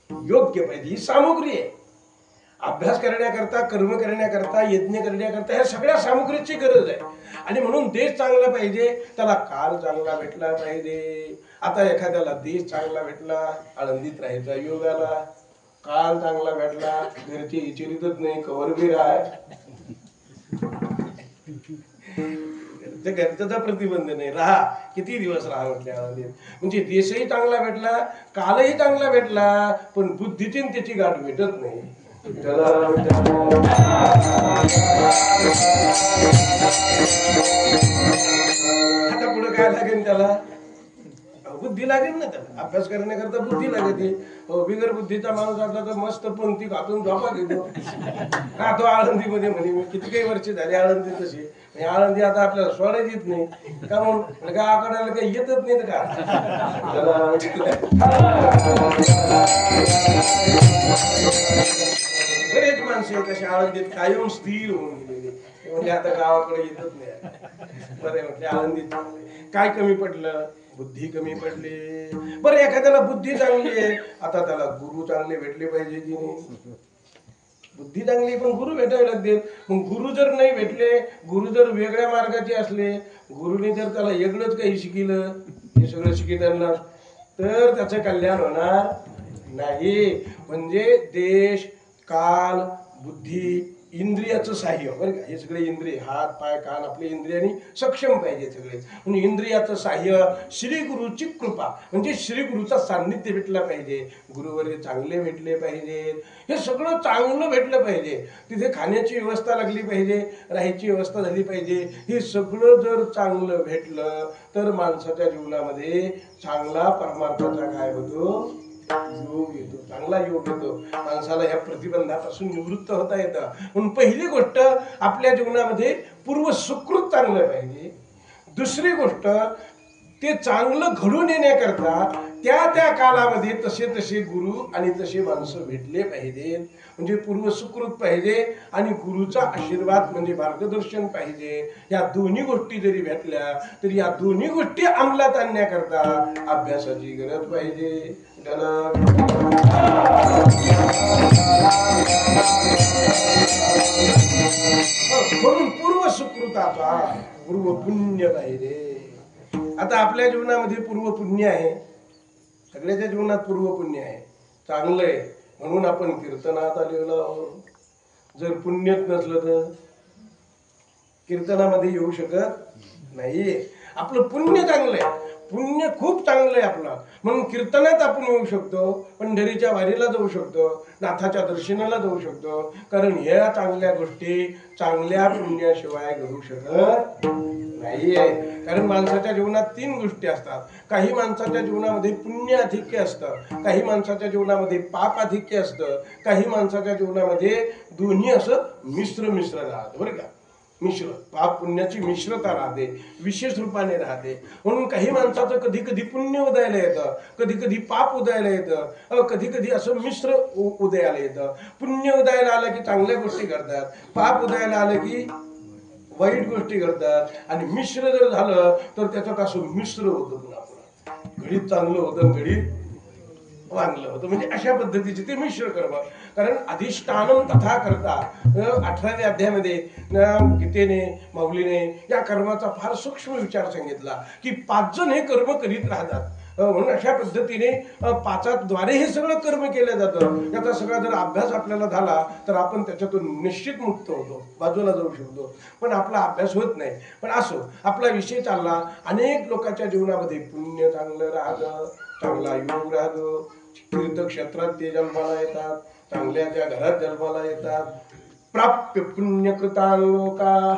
A: योग्य पाहिजे. ही सामुग्री आहे. अभ्यास करण्याकरता, कर्म करण्याकरता, यज्ञ करण्याकरता ह्या सगळ्या सामुग्रीची गरज आहे. आणि म्हणून देश चांगला पाहिजे, त्याला काल चांगला भेटला पाहिजे. आता एखाद्याला देश चांगला भेटला, आळंदीत राहायचा योग आला, काल चांगला भेटला, घरचे विचारितच नाही कवर बी राह, घरचा प्रतिबंध नाही, राहा किती दिवस राहा म्हटले आळंदीत. म्हणजे देशही चांगला भेटला, कालही चांगला भेटला, पण बुद्धीची त्याची गाठ भेटत नाही. आता पुढे काय लागेल त्याला, बुद्धी लागेल ना. त्याला अभ्यास करण्याकरता बुद्धी लागते. बिगर बुद्धीचा माणूस असला तर मस्त पंक्ती घातून झोपा घेतो. हा तो आळंदीमध्ये म्हणे मी किती काही वर्ष झाली आळंदी, तशी आळंदी आता आपल्याला सोडायची येत नाही का, म्हणून गावाकडे काही येतच नाही का. बरेच माणसं तशा आळंदीत कायम स्थिर होऊन गेलेली, म्हणजे आता गावाकडे येतच नाही. बरे म्हटले आळंदीत काय कमी पडलं, बुद्धी कमी पडली. बरं एखाद्याला बुद्धी चांगली आहे, आता त्याला गुरु चांगले भेटले पाहिजे की नाही. बुद्धी चांगली पण गुरु भेटावे लागतील. मग गुरु जर नाही भेटले, गुरु जर वेगळ्या मार्गाचे असले, गुरुने जर त्याला वेगळंच काही शिकलं, हे सगळं शिकिताना, तर त्याचं कल्याण होणार नाही. म्हणजे देश, काल, बुद्धी, इंद्रियाचं साह्य, बरं का, हे सगळे इंद्रिय, हात पाय कान आपले इंद्रियांनी सक्षम पाहिजे सगळे. म्हणजे इंद्रियाचं साह्य, श्री गुरुची कृपा, म्हणजे श्री गुरुचा सान्निध्य भेटला पाहिजे, गुरुवर्य चांगले भेटले पाहिजे, हे सगळं चांगलं भेटलं पाहिजे. तिथे खाण्याची व्यवस्था लागली पाहिजे, राहायची व्यवस्था झाली पाहिजे. हे सगळं जर चांगलं भेटलं तर माणसाच्या जीवनामध्ये चांगला परमार्थाचा काय होतो, योग येतो, चांगला योग येतो. माणसाला ह्या प्रतिबंधापासून निवृत्त होता येतं. म्हणून पहिली गोष्ट आपल्या जीवनामध्ये पूर्व सुकृत चांगलं पाहिजे. दुसरी गोष्ट ते चांगलं घडून येण्याकरता त्या त्या कालामध्ये तसे तसे गुरु आणि तसे माणसं भेटले पाहिजे. म्हणजे पूर्व सुकृत पाहिजे आणि गुरुचा आशीर्वाद म्हणजे मार्गदर्शन पाहिजे. या दोन्ही गोष्टी जरी भेटल्या तरी या दोन्ही गोष्टी अंमलात आणण्याकरता अभ्यासाची गरज पाहिजे. म्हणून पूर्व सुकृताचा पूर्व पुण्य पाहिजे. आता आपल्या जीवनामध्ये पूर्व पुण्य आहे, सगळ्याच्या जीवनात पूर्व पुण्य आहे, चांगलं आहे, म्हणून आपण कीर्तनात आलेलो आहोत. जर पुण्यच नसलं तर कीर्तनामध्ये येऊ शकत नाहीये. आपलं पुण्य चांगलं आहे, पुण्य खूप चांगलं आहे आपलं, म्हणून कीर्तनात आपण येऊ शकतो, पंढरीच्या वारीला जाऊ शकतो, नाथाच्या दर्शनाला जाऊ शकतो. कारण ह्या चांगल्या गोष्टी चांगल्या पुण्याशिवाय घडू शकत नाहीये. कारण माणसाच्या जीवनात तीन गोष्टी असतात. काही माणसाच्या जीवनामध्ये पुण्य अधिक्य असतं, काही माणसाच्या जीवनामध्ये पाप अधिक्य असतं, काही माणसाच्या जीवनामध्ये दोन्ही असं मिश्र राहतं. बरं का, मिश्र पाप पुण्याची मिश्रता राहते, विशेष रूपाने राहते. म्हणून काही माणसाचं कधी कधी पुण्य उदयाला येतं, कधी कधी पाप उदयाला येतं, कधी कधी असं मिश्र उदयाला येतं. पुण्य उदयाला आलं की चांगल्या गोष्टी घडतात, पाप उदयाला आलं की वाईट गोष्टी घडतात. आणि मिश्र जर झालं तर त्याच्यात असं मिश्र होतं, पुन्हा घडीत चांगलं होतं, घडीत वांगलं होतं. म्हणजे अशा पद्धतीचे ते मिश्र कर्म. कारण अधिष्ठानम तथा करता 18व्या अध्यायामध्ये गीतेने माऊलीने या कर्माचा फार सूक्ष्म विचार सांगितला की 5 जण हे कर्म करीत राहतात. म्हणून अशा पद्धतीने 5द्वारे हे सगळं कर्म केलं जातं. याचा सगळा जर अभ्यास आपल्याला झाला तर आपण त्याच्यातून निश्चित मुक्त होतो, बाजूला जाऊ शकतो. पण आपला अभ्यास होत नाही. पण असो, आपला विषय चालला. अनेक लोकांच्या जीवनामध्ये पुण्य चांगलं राहतं, चांगला योग राहतो, तीर्थक्षेत्रात ते जन्माला येतात, चांगल्या त्या घरात जन्माला येतात. प्राप्य पुण्यकृता लोका,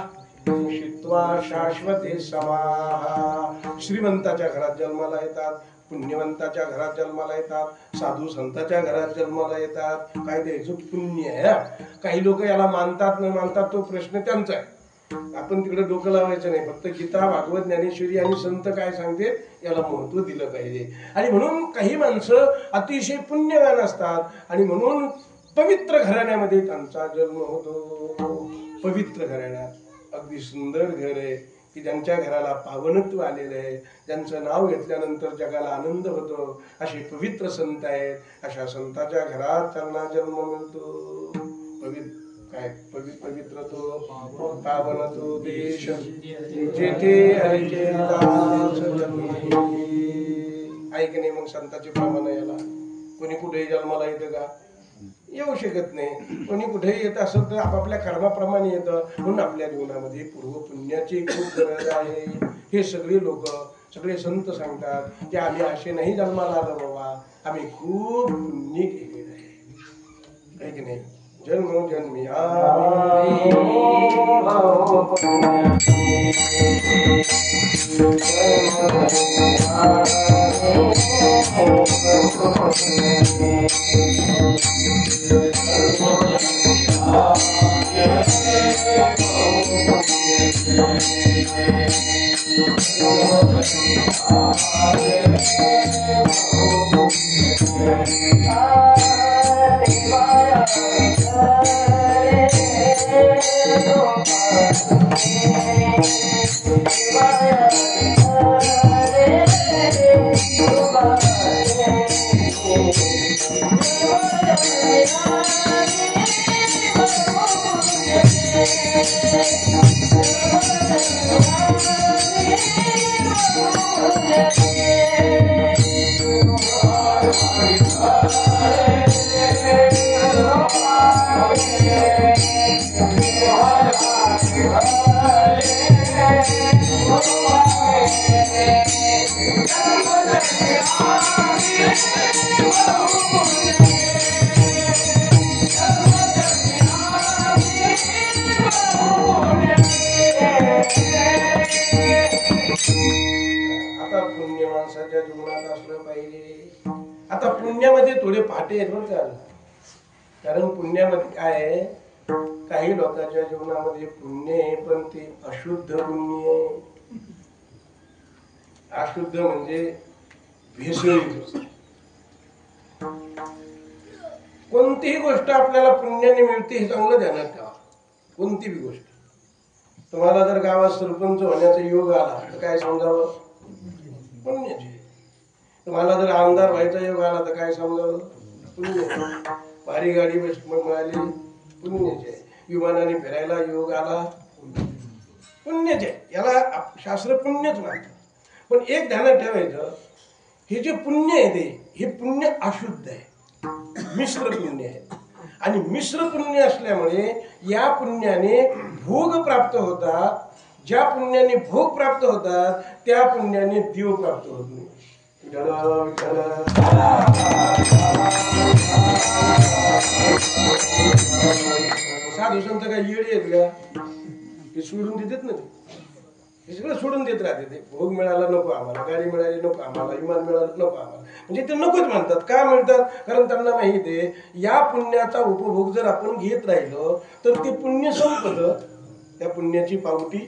A: शित्वा शाश्वते समाहा. श्रीमंताच्या घरात जन्माला येतात, पुण्यवंताच्या घरात जन्माला येतात, साधू संतांच्या घरात जन्माला येतात. काय द्यायचं पुण्य आहे. काही लोक याला मानतात न मानतात तो प्रश्न त्यांचा आहे. आपण तिकडे डोकं लावायचं नाही. फक्त गीता, भागवत, ज्ञानेश्वरी आणि संत काय सांगते याला महत्व दिलं पाहिजे. आणि म्हणून काही माणसं अतिशय पुण्यवान असतात आणि म्हणून पवित्र घराण्यामध्ये त्यांचा जन्म होतो. पवित्र घराण्यात अगदी सुंदर घर आहे की ज्यांच्या घराला पावनत्व आलेलं आहे, ज्यांचं नाव घेतल्यानंतर जगाला आनंद होतो, असे पवित्र संत आहेत. अशा संतांच्या घरात त्यांना जन्म मिळतो. पवित्र तो पावन तो देश जेथे हरीचे दास जन्मे. ऐक नाही मग संतांचे प्रमाण याला कोणी कुठेही जन्माला येतं का? येऊ शकत नाही. कोणी कुठेही येत असेल तर आपापल्या कर्माप्रमाणे येतं. म्हणून आपल्या जीवनामध्ये पूर्व पुण्याची खूप गरज आहे. हे सगळे लोक, सगळे संत सांगतात की आम्ही असे नाही जन्माला आलो बाबा, आम्ही खूप पुण्य केलेलं आहे. की नाही? जन्मोजन्मी आता पुण्यामध्ये थोडे फाटे आहेत बरं का. कारण पुण्यामध्ये काय आहे, काही लोकांच्या जीवनामध्ये पुण्य आहे पण ते अशुद्ध पुण्य आहे. अशुद्ध म्हणजे भेसळ. कोणतीही गोष्ट आपल्याला पुण्याने मिळते हे चांगलं ध्यानात ठेवा. कोणती बी गोष्ट. तुम्हाला जर गावात सरपंच होण्याचा योग आला तर काय समजावं? पुण्याचे. तुम्हाला जर आमदार व्हायचा योग आला तर काय समजावं? पुण्याचे. भारी गाडी मिळाली पुण्याचे. विमानाने फिरायला योग आला पुण्याचे. याला शास्त्र पुण्यच मानतं. पण एक ध्यानात ठेवायचं, हे जे पुण्य आहे हे पुण्य अशुद्ध आहे, मिश्र पुण्य आहे. आणि मिश्र पुण्य असल्यामुळे या पुण्याने भोग प्राप्त होतात. ज्या पुण्याने भोग प्राप्त होतात त्या पुण्याने देव प्राप्त होत नाही. साधू संत काय येडे आहेत का? ते सोडून देतात ना, हे सगळं सोडून देत राहते. ते भोग मिळाला नको आम्हाला, गाडी मिळाली नको आम्हाला, विमान मिळालं नको आम्हाला. म्हणजे ते नकोच म्हणतात. का म्हणतात? कारण त्यांना माहिती आहे या पुण्याचा उपभोग जर आपण घेत राहिलो तर ते पुण्य संपत, त्या पुण्याची पावती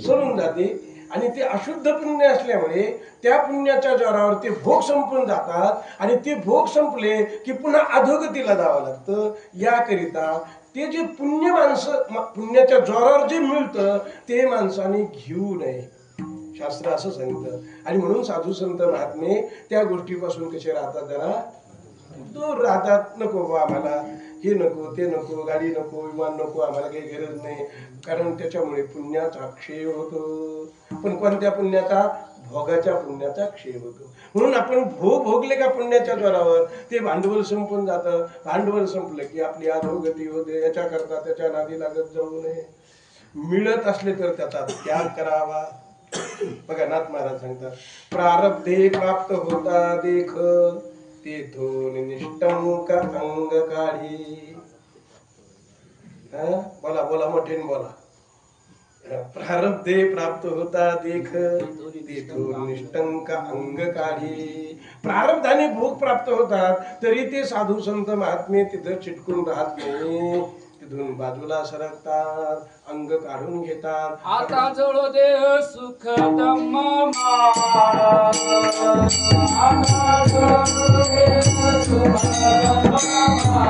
A: सरून जाते. आणि ते अशुद्ध पुण्य असल्यामुळे त्या पुण्याच्या जोरावर ते भोग संपून जातात. आणि ते भोग संपले की पुन्हा अधोगतीला जावं लागतं. याकरिता ते जे पुण्य माणसं पुण्याच्या जोरावर जे मिळतं ते माणसाने घेऊ नये, शास्त्र असं सांगतं. आणि म्हणून साधू संत महात्मे त्या गोष्टीपासून कसे राहतात? जरा दूर राहतात. नको बा आम्हाला हे नको, ते नको, गाडी नको, विमान नको, आम्हाला काही गरज नाही. कारण त्याच्यामुळे पुण्याचा क्षय होतो. पण कोणत्या पुण्याचा? भोगाच्या पुण्याचा क्षय होतो. म्हणून आपण भोग भोगले का पुण्याच्या जोरावर ते भांडवल संपून जातं. भांडवल संपलं की आपली अधोगती होते. याच्याकरता त्याच्या नादी लागत जाऊ नये. मिळत असले तर त्याचा त्याग करावा. बघा नाथ महाराज सांगतात, प्रारब्धे प्राप्त होता देख, तेथून निष्ठंक अंग काढी. बोला बोला मोठेन बोला. प्रारब्धे प्राप्त होता देख तेथून निष्ठंक अंग काढी. प्रारब्धाने भोग प्राप्त होतात तरी ते साधू संत महात्मे तिथं चिटकून राहत नाही, तिथून बाजूला सरकतात, अंग काढून घेतात.
B: आता जळो देह सुख दम्मा, आता जळो देह सुख दम्मा,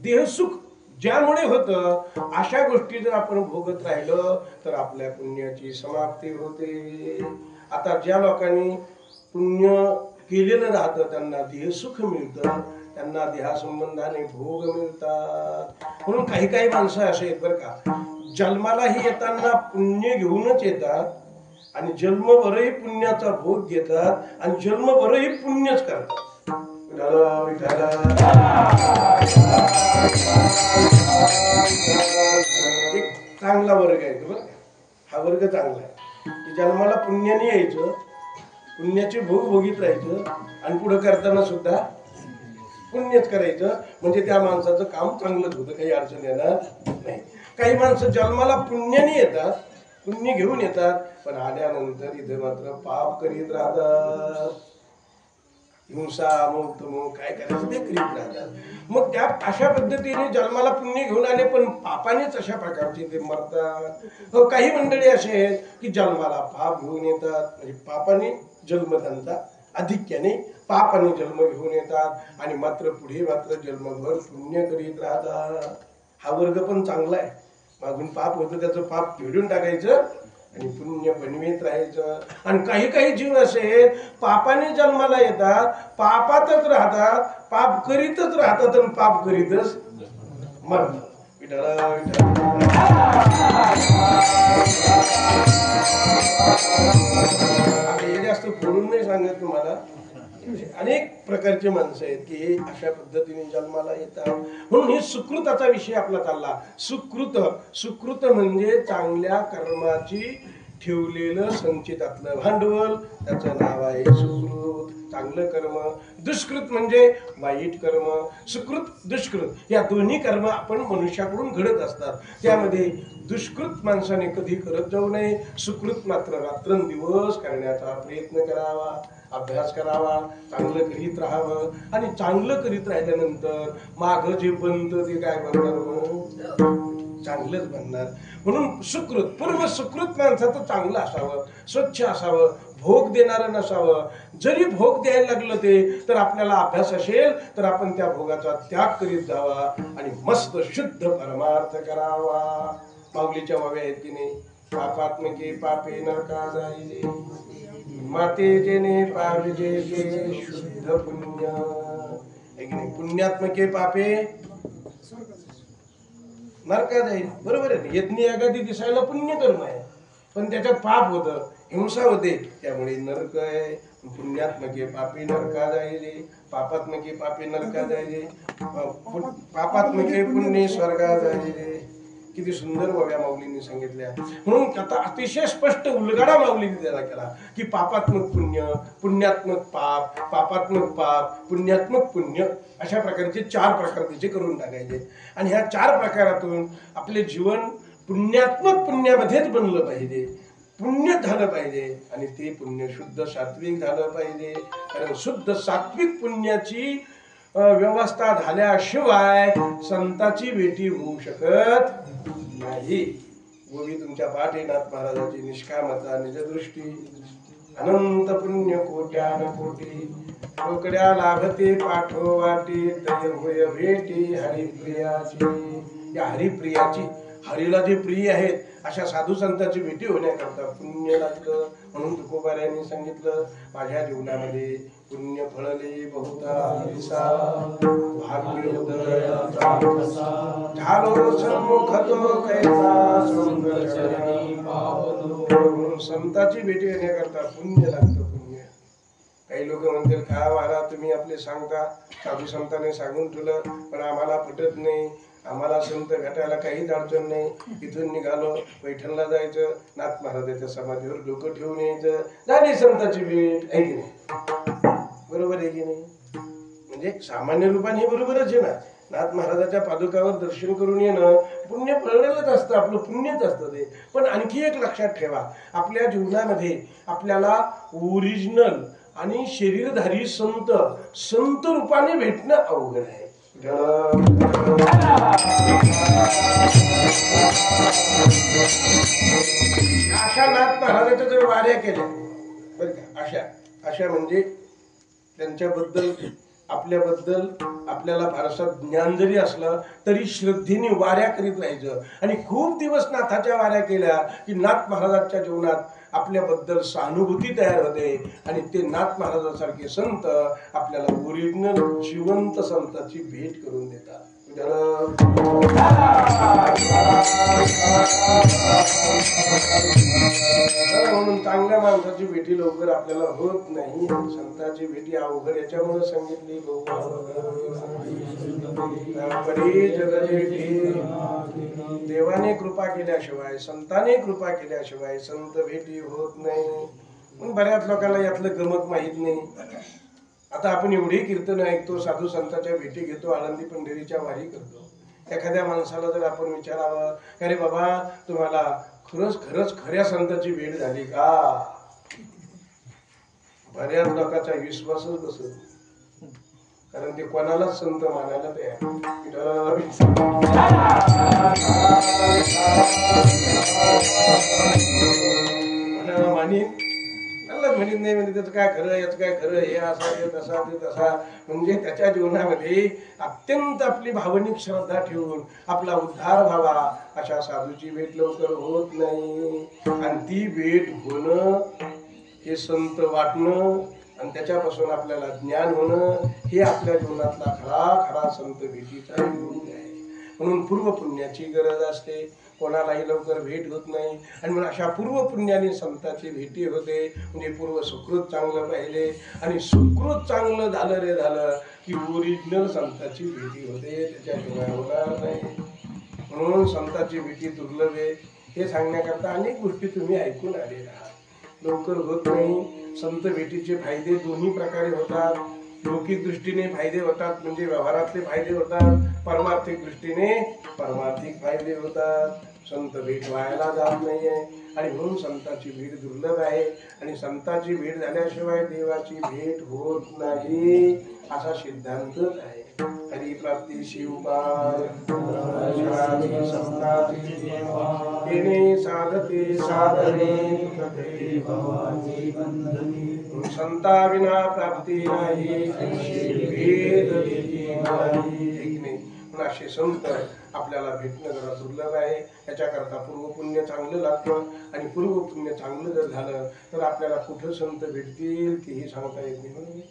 A: देहसुख ज्यामुळे होतं अशा गोष्टी जर आपण भोगत राहिलो तर आपल्या पुण्याची समाप्ती होते. आता ज्या लोकांनी पुण्य केलेलं राहतं त्यांना देहसुख मिळतं, त्यांना देहासंबंधाने भोग मिळतात. म्हणून काही काही माणसं असे आहेत बरं का, जन्मालाही येताना पुण्य घेऊनच येतात आणि जन्मभरही पुण्याचा भोग घेतात आणि जन्मभरही पुण्यच करतात. एक चांगला वर्ग आहे बरं, हा वर्ग चांगला आहे की जन्माला पुण्याने यायचं, पुण्याचे भोग भोगीत राहायचं आणि पुढे करताना सुद्धा पुण्यच करायचं, म्हणजे त्या माणसाचं काम चांगलंच होतं, काही अडचण येणार नाही. काही माणसं जन्माला पुण्याने येतात, पुण्य घेऊन येतात, पण आल्यानंतर इथे मात्र पाप करीत राहतात, हिंसा अमुक तमुक काय करायचं ते करीत राहतात. मग त्या अशा पद्धतीने जन्माला पुण्य घेऊन आले पण पापानेच अशा प्रकारचे ते मरतात. काही मंडळी असे आहेत की जन्माला पाप घेऊन येतात, म्हणजे पापाने जन्म त्यांचा अधिक्याने पापाने जन्म घेऊन येतात आणि मात्र पुढे मात्र जन्मभर पुण्य करीत राहतात. हा वर्ग पण चांगला आहे. मागून पाप होतं त्याचं पाप फेडून टाकायचं आणि पुण्य बनवीत राहायचं. आणि काही काही जीव असे पापाने जन्माला येतात, पापातच राहतात, पाप करीतच राहतात आणि पाप करीतच मरतात. विठ्ठला हे जास्त बोलून नाही सांगत तुम्हाला, अनेक प्रकारचे माणसं आहेत की अशा पद्धतीने जन्माला येतात. म्हणून हे सुकृताचा विषय आपला चालला. सुकृत, सुकृत म्हणजे चांगल्या कर्माची ठेवलेलं संचितातलं भांडवल, त्याचं नाव आहे सुकृत, चांगलं कर्म. दुष्कृत म्हणजे वाईट कर्म. सुकृत दुष्कृत या दोन्ही कर्म आपण मनुष्याकडून घडत असतात. त्यामध्ये दुष्कृत माणसाने कधी करत जाऊ नये, सुकृत मात्र रात्रंदिवस करण्याचा प्रयत्न करावा, अभ्यास करावा, चांगलं करीत राहावं. आणि चांगलं करीत राहिल्यानंतर मागं जे बनतं ते काय बनणार, चांगलंच बनणार. म्हणून सुकृत, पूर्व सुकृत माणसाचं चांगलं असावं, स्वच्छ असावं, भोग देणारं नसावं. जरी भोग द्यायला लागलं ते तर आपल्याला अभ्यास असेल तर आपण त्या भोगाचा त्याग करीत जावा आणि मस्त शुद्ध परमार्थ करावा. माऊलीच्या वाव्या आहेत की नाही, पापात्मके पापे नरका जाईले, माते जेने पाविजे शुद्ध पुण्य. पुण्यात्मके पापे नरका जाईल. बरोबर आहे. यज्ञ यागादी दिसायला पुण्य कर्म आहे पण त्याच्यात पाप होतं, हिंसा होते, त्यामुळे नरक आहे. पुण्यात्मके पापी नरका जायले, पापात्मके पापी नरका जायले, पापात्मके पुण्य स्वर्गा जायले. किती सुंदर बाव्या माऊलींनी सांगितल्या. म्हणून आता अतिशय स्पष्ट उलगडा माऊलींनी त्याला केला की पापात्मक पुण्य, पुण्यात्मक पाप, पापात्मक पाप, पुण्यात्मक पुण्य, अशा प्रकारचे 4 प्रकार त्याचे करून टाकायचे. आणि ह्या 4 प्रकारातून आपले जीवन पुण्यात्मक पुण्यामध्येच बनलं पाहिजे, पुण्य झालं पाहिजे. आणि ते पुण्य शुद्ध सात्विक झालं पाहिजे. कारण शुद्ध सात्विक पुण्याची व्यवस्था झाल्याशिवाय संताची भेटी होऊ शकत नाही. गोवी तुमच्या पाठी नाथ महाराजाची निष्कामता निजदृष्टी अनंत पुण्य कोट्यान कोटी रोकड्या लाभते पाठोवाटी तय होय भेटी हरिप्रियाची। या हरिप्रियाची, हरीला जे प्रिय आहेत अशा साधू संतांची भेटी होण्याकरता पुण्य लागतं। म्हणून तुकोबारायांनी सांगितलं, माझ्या जीवनामध्ये पुण्य फळले बहुता दिसा भाग्य उदयाचा कसा झालो सन्मुख तो कैसा सुंदर चरणी पावलो। म्हणून संतांची भेटी येण्याकरता पुण्य लागतं, पुण्य। काही लोक म्हणतील का महाराज तुम्ही आपले सांगता, साधू संतांनी सांगून ठेवलं पण आम्हाला पटत नाही, आम्हाला संत भेटायला काहीच अडचण नाही, इथून निघालो पैठणला जायचं, नाथ महाराजाच्या समाधीवर डोकं ठेवून यायचं, झाली संतांची भेट, आहे की नाही? बरोबर आहे की नाही? म्हणजे सामान्य रूपाने बरोबरच आहे ना। नाथ महाराजाच्या पादुकावर दर्शन करून येणं पुण्य फळलेलंच असतं, आपलं पुण्यच असतं ते। पण आणखी एक लक्षात ठेवा, आपल्या जीवनामध्ये आपल्याला ओरिजिनल आणि शरीरधारी संत संत रूपाने भेटणं अवघड आहे। अशा नाथ महाराजाच्या जर वाऱ्या केल्या बरं का, अशा म्हणजे त्यांच्याबद्दल आपल्याबद्दल आपल्याला फारसा ज्ञान जरी असलं तरी श्रद्धेने वाऱ्या करीत राहायचं। आणि खूप दिवस नाथाच्या वाऱ्या केल्या की नाथ महाराजांच्या जीवनात आपल्याबद्दल सहानुभूती तयार होते आणि ते नाथ महाराजांसारखे संत आपल्याला ओरिजिनल जिवंत संतांची भेट करून देतात। म्हणून चांगल्या माणसाची भेटी लवकर आपल्याला होत नाही, संतांची भेटी अवघड याच्यामुळे सांगितली। देवाने कृपा केल्याशिवाय संतांनी कृपा केल्याशिवाय संत भेटी होत नाही। पण बऱ्याच लोकांना यातलं गमत माहित नाही। आता आपण एवढी कीर्तन ऐकतो, साधू संतांच्या भेटी घेतो, आळंदी पंढरीच्या वारी करतो, एखाद्या माणसाला जर आपण विचारावं अरे बाबा तुम्हाला खरंच खऱ्या संतांची भेट झाली का, बऱ्याच लोकांचा विश्वासच बसत, कारण ते कोणालाच संत मानायला तयार मानी म्हणत नाही, म्हणजे त्याचं काय खरं याचं काय खरं, हे असा ते तसा ते तसा। म्हणजे त्याच्या जीवनामध्ये अत्यंत आपली भावनिक श्रद्धा ठेवून आपला उद्धार व्हावा अशा साधूची भेट लवकर होत नाही। आणि ती भेट होणं, हे संत वाटणं आणि त्याच्यापासून आपल्याला ज्ञान होणं हे आपल्या जीवनातला खरा संत भेटीचा योग आहे। म्हणून पूर्व पुण्याची गरज असते, कोणालाही लवकर भेट होत नाही। आणि म्हणून अशा पूर्व पुण्याने संतांची भेटी होते, म्हणजे पूर्व सुकृत चांगलं पाहिले आणि सुकृत चांगलं झालं रे झालं की ओरिजिनल संतांची भेटी होते, त्याच्याशिवाय होणार नाही। म्हणून संतांची भेटी दुर्लभ आहे हे सांगण्याकरता अनेक गोष्टी तुम्ही ऐकून आलेल्या आहात, लवकर होत नाही। संत भेटीचे फायदे दोन्ही प्रकारे होतात, लौकिक दृष्टीने फायदे होतात म्हणजे व्यवहारातले फायदे होतात, परमार्थिक दृष्टीने परमार्थिक फायदे होतात। संत भेट व्हायला जात नाहीये आणि म्हणून संतांची भेट दुर्लभ आहे आणि संतांची भेट झाल्याशिवाय देवाची भेट होत नाही असा सिद्धांतच आहे। हरिप्राप्ती शिवपाय साधते साधने संता विना प्राप्ती नाही, भेद असे संत आपल्याला भेटणं जरा दुर्लभ आहे। याच्याकरता पूर्वपुण्य चांगलं लागतं आणि पूर्वपुण्य चांगलं जर झालं तर आपल्याला कुठं संत भेटतील तेही सांगता येत नाही।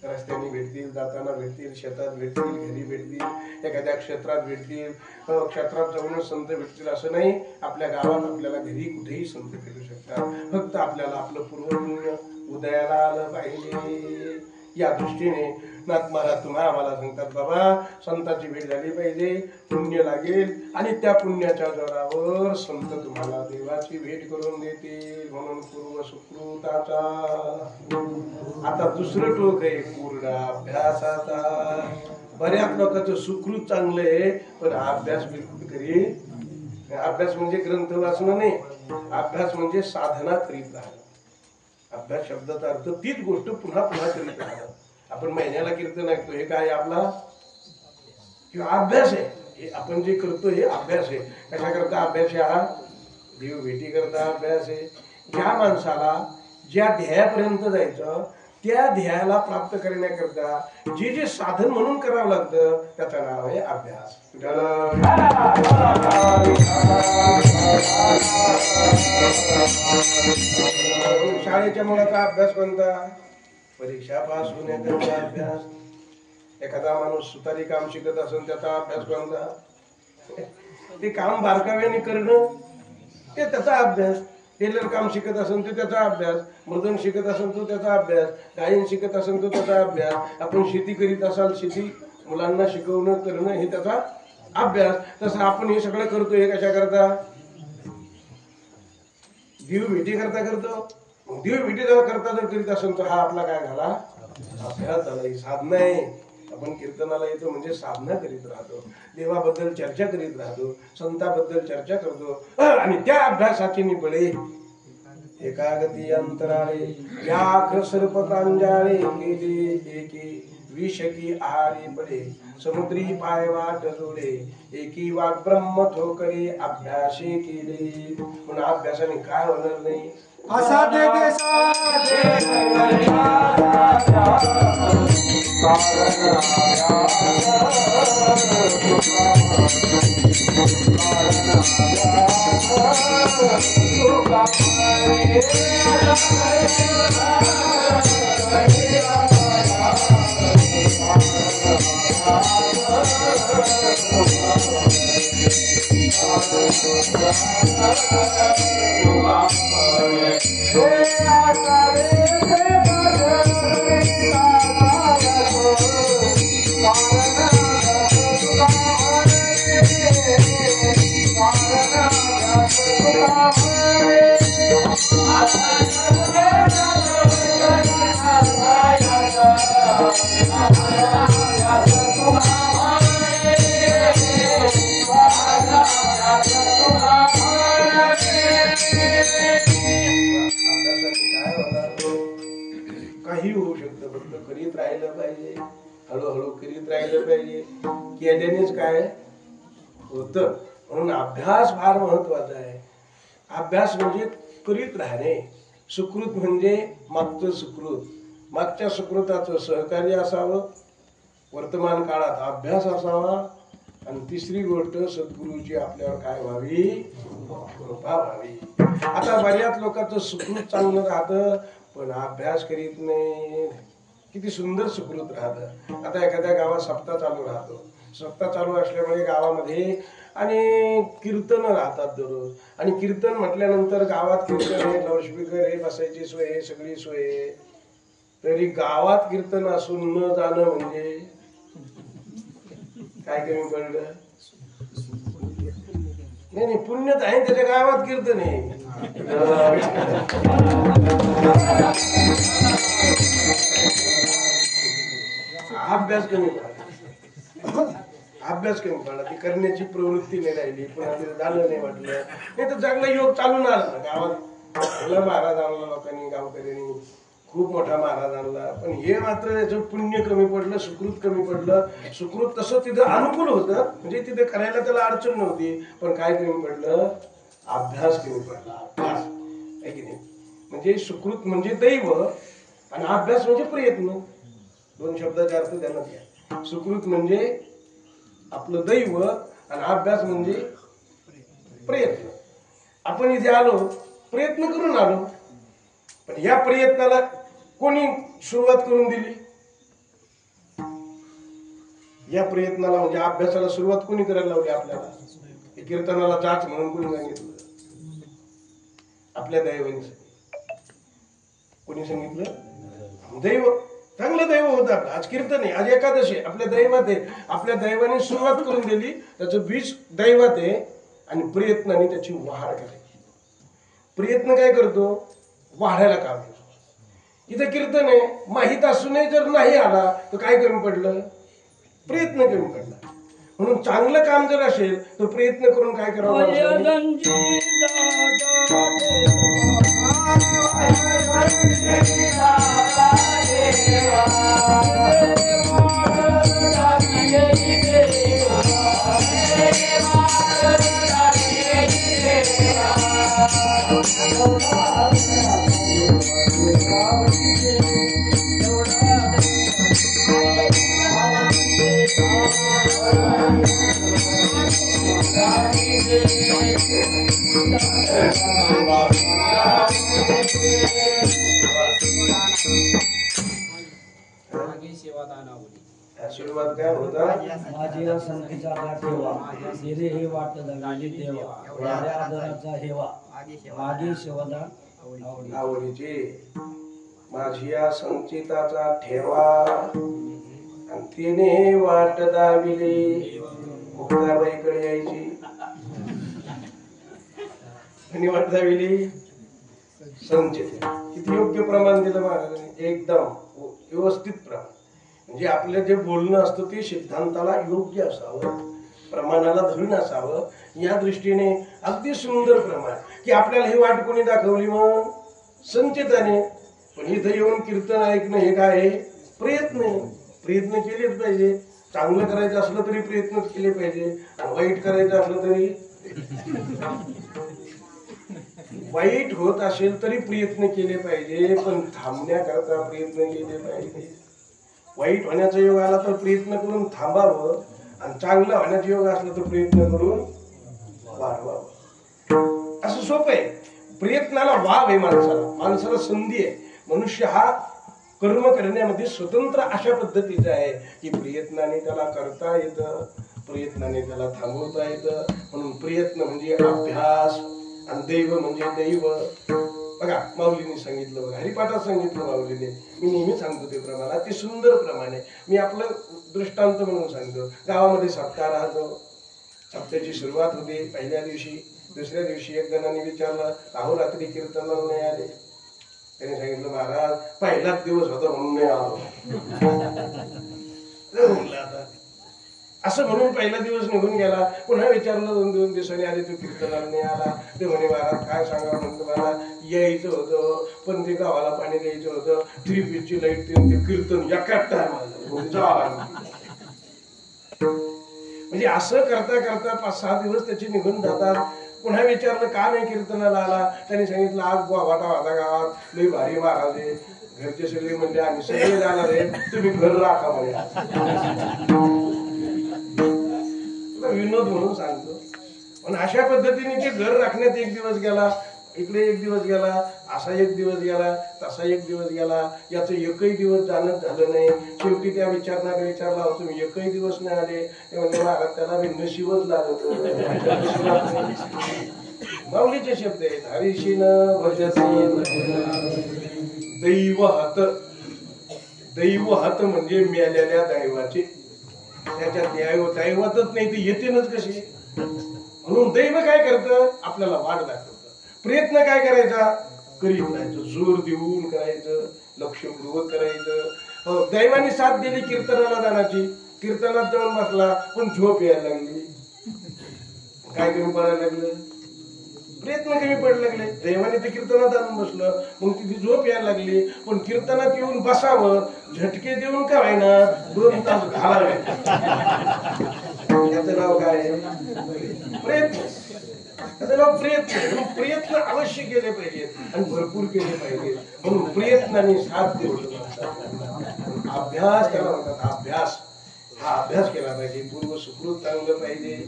A: रस्त्याने भेटतील, जाताना भेटतील, शेतात भेटतील, घरी भेटतील, एखाद्या क्षेत्रात भेटतील, क्षेत्रात जाऊनच संत भेटतील असं नाही, आपल्या गावात आपल्याला घरी कुठेही संत भेटू शकतात। फक्त आपल्याला आपलं पूर्वपुण्य उदयाला आलं पाहिजे। या दृष्टीने नाथ महाराज तुम्हाला आम्हाला सांगतात बाबा संतांची भेट झाली पाहिजे, पुण्य लागेल आणि त्या पुण्याच्या जोरावर संत तुम्हाला देवाची भेट करून देतील, म्हणून पूर्व सुकृताचा। आता दुसरं टोक आहे पूर्ण अभ्यासाचा। बऱ्याच लोकांचं सुकृत चांगलं आहे पण अभ्यास बिलकुल करी, अभ्यास म्हणजे ग्रंथ वाचणं नाही, अभ्यास म्हणजे साधना करीत राहणं। अभ्यास शब्दाचा अर्थ तीच गोष्ट पुन्हा पुन्हा करीत राहणं। आपण महिन्याला कीर्तन ऐकतो, हे काय आपला किंवा अभ्यास आहे, हे आपण जे करतो हे अभ्यास आहे। कशाकरता अभ्यास आहे हा? देव भेटी करता अभ्यास आहे. ज्या माणसाला ज्या ध्येयापर्यंत जायचं त्या ध्येयाला प्राप्त करण्याकरता जे जे साधन म्हणून करावं लागतं त्याचं नाव आहे अभ्यास. शाळेच्या मुलाचा अभ्यास कोणता? परीक्षा पास होण्याचा अभ्यास. एखादा माणूस सुतारी काम शिकत असेल त्याचा अभ्यास कोणता? ते काम बारकाव्याने करणं ते त्याचा अभ्यास. टेलर काम शिकत असेल तो त्याचा अभ्यास. मृदंग शिकत असेल तो त्याचा अभ्यास. गायन शिकत असेल तो त्याचा अभ्यास. आपण शेती करीत असाल शेती मुलांना शिकवणं करणं हे त्याचा अभ्यास. तसं आपण हे सगळं करतो हे कशा करता? देव भेटी करता करतो. देव भेटी जर करता जर करीत असेल तर हा आपला काय झाला? अभ्यास झाला. ही साधना आहे. आपण कीर्तनाला येतो म्हणजे साधना करीत राहतो. देवाबद्दल चर्चा करीत राहतो. संताबद्दल चर्चा करतो आणि त्या अभ्यासाची निबळे एकागती अंतराळे व्याघ्र सर्प प्रांजाळे केले एकी विषकी आहारी पडे समुद्री पाय वाट जोडे एकी वाट ब्रह्म ठोकरे अभ्यासे केले. म्हणून अभ्यासाने काय होणार नाही?
C: असाध्य
A: काही होऊ शकतं. फक्त करीत राहिलं पाहिजे. हळूहळू करीत राहिलं पाहिजे. केल्यानेच काय होतं. म्हणून अभ्यास फार महत्वाचा आहे. अभ्यास म्हणजे करीत राहणे. सुकृत म्हणजे मागचं सुकृत. मागच्या सुकृताचं सहकार्य असावं. वर्तमान काळात अभ्यास असावा. आणि तिसरी गोष्ट सद्गुरूची आपल्यावर काय व्हावी? कृपा व्हावी. आता बऱ्याच लोकांचं सुकृत चांगलं राहतं पण अभ्यास करीत नाही. किती सुंदर सुकृत राहतं. आता एखाद्या गावात सप्ताह चालू राहतो. सप्ताह चालू असल्यामुळे गावामध्ये आणि कीर्तन राहतात दररोज. आणि कीर्तन म्हटल्यानंतर गावात कीर्तन हे लाऊडस्पीकर हे बसायची सोय हे सगळी सोय. तरी गावात कीर्तन असून न जाणं म्हणजे काय कमी पडलं? नाही पुण्यच आहे त्याच्या गावात कीर्तन आहे. अभ्यास कमी पडला. अभ्यास कमी पडला. ती करण्याची प्रवृत्ती नाही राहिली. पुन्हा तिथे झालं नाही वाटलं. नाही तर चांगला योग चालून आला गावात. महाराज आणला लोकांनी गावकऱ्यांनी. खूप मोठा महाराज आणला. पण हे मात्र त्याचं पुण्य कमी पडलं. सुकृत कमी पडलं. सुकृत तसं तिथं अनुकूल होतं म्हणजे तिथे करायला त्याला अडचण नव्हती. पण काय कमी पडलं? अभ्यास कमी पडला. अभ्यास आहे की नाही? म्हणजे सुकृत म्हणजे दैव आणि अभ्यास म्हणजे प्रयत्न. दोन शब्दाचा अर्थ त्यांना द्या. सुकृत म्हणजे आपलं दैव आणि अभ्यास म्हणजे प्रयत्न. आपण इथे आलो प्रयत्न करून आलो. पण या प्रयत्नाला कोणी सुरुवात करून दिली? या प्रयत्नाला म्हणजे अभ्यासाला सुरुवात कोणी करायला लावली आपल्याला? कीर्तनाला जाच म्हणून कोणी सांगितलं? आपल्या दैवाने. कोणी सांगितलं? दैव. चांगलं दैव होतं आपलं. आज कीर्तन आहे. आज एकादशी आपल्या दैवात आहे. आपल्या दैवाने सुरुवात करून दिली. त्याचं बीज दैवात आहे आणि प्रयत्नाने त्याची वाढ करायची. प्रयत्न काय करतो? वाढायला काम करतो. इथं कीर्तन आहे. माहीत असूनही जर नाही आला तर काय कमी पडलं? प्रयत्न कमी पडला. म्हणून चांगलं काम जर असेल तर प्रयत्न करून काय करावं? आशीर्वाद काय होता?
C: माझी या संगीचा ठेवा दिले हे वाट दाविली देवा माझ्या आदराचा हेवा मागे शिवदान
A: आवडीचे माझी या संचिताचा ठेवा आणि तिने वाट दाविली मुक्ताबाईकडे यायची आणि वाट दाविली संचित. किती योग्य प्रमाण दिलं महाराजांनी, एकदम व्यवस्थित प्रमाण. म्हणजे आपलं जे बोलणं असतं ते सिद्धांताला योग्य असावं, प्रमाणाला धरून असावं. या दृष्टीने अगदी सुंदर प्रमाण की आपल्याला ही वाट कोणी दाखवली? मग संचिताने. पण इथं येऊन कीर्तन ऐकणं हे काय आहे? प्रयत्न आहे. प्रयत्न केलेच पाहिजे. चांगलं करायचं असलं तरी प्रयत्नच केले पाहिजे, वाईट करायचं असलं तरी वाईट होत असेल तरी प्रयत्न केले पाहिजे, पण थांबण्याकरता प्रयत्न केले पाहिजे. वाईट होण्याचा योग आला तर प्रयत्न करून थांबावं, आणि चांगला होण्याचा योग असला तर प्रयत्न करून वाढवावं. असं सोपं आहे. प्रयत्नाला वाव आहे माणसाला संधी आहे. मनुष्य हा कर्म करण्यामध्ये स्वतंत्र अशा पद्धतीचा आहे की प्रयत्नाने त्याला करता येतं, प्रयत्नाने त्याला थांबवता येतं. म्हणून प्रयत्न म्हणजे अभ्यास आणि दैव म्हणजे दैव. बघा माऊलीने सांगितलं, बघा हरिपाठात सांगितलं माऊलीने. मी नेहमी सांगतो ते प्रमाण, अति सुंदर प्रमाण आहे. मी आपलं दृष्टांत म्हणून सांगतो. गावामध्ये सप्ताह राहतो. सप्त्याची सुरुवात होते पहिल्या दिवशी. दुसऱ्या दिवशी एक जणांनी विचारलं, अहो रात्री कीर्तनाला नाही आले? त्याने सांगितलं, महाराज पहिलाच दिवस होता म्हणून नाही आलो. म्हणलं आता असं म्हणून पहिला दिवस निघून गेला. पुन्हा विचारलं, 2 दिवसांनी आले, तू कीर्तनाला नाही आला? ते म्हणे, महाराज काय सांगा, म्हणतो मला यायचं होतं पण ते गावाला पाणी द्यायचं होतं, 3 पीसची लाईट ते कीर्तन एकाच टायमाला. म्हणजे असं करता करता 5-6 दिवस त्याचे निघून जातात. पुन्हा विचारलं, का नाही कीर्तनाला आला? त्यांनी सांगितलं, आज वाटा होता गावात, लई भारी महाराज आहे. घरचे सगळे म्हणजे आम्ही सगळे जाणार आहे, तुम्ही घर राखा म्हणे. विनोद म्हणून सांगतो. पण अशा पद्धतीने ते घर राखण्यात 1 दिवस गेला, इकडे 1 दिवस गेला, असा 1 दिवस गेला, तसा 1 दिवस गेला. याचं एकही दिवस जाणं झालं नाही. शेवटी त्या विचारणारे विचारला, तुम्ही एकही दिवस नाही आले? ते म्हणजे महाराज त्याला नशीबच लागत. माऊलीचे शब्द आहेत, हरीशीन भजसी दैवहत. दैवहत म्हणजे मेलेल्या दैवाचे. त्याच्यात दैवतच नाही, ते येतेनच कशी? म्हणून दैव काय करतं? आपल्याला वाट दाखवतं. प्रयत्न काय करायचा? करीत राहायचं, जोर देऊन करायचं, लक्षपूर्वक करायचं. दैवाने साथ दिली कीर्तनाला जाण्याची. कीर्तनात जाऊन बसला पण झोप यायला लागली. काय कमी पडायला लागलं? प्रयत्न कमी पडायला लागले. दैवाने ते कीर्तनात आणून बसलं, मग तिथे झोप यायला लागली. पण कीर्तनात येऊन बसावं, झटके देऊन का व्हायना 2 तास घालावे. याचं नाव काय? प्रयत्न. त्याचं नाव प्रयत्न. प्रयत्न अवश्य केले पाहिजेत आणि भरपूर केले पाहिजे. म्हणून प्रयत्नाने साथ देऊ. अभ्यास त्याला म्हणतात. अभ्यास हा अभ्यास केला पाहिजे. पूर्व सुकृत चांगलं पाहिजे,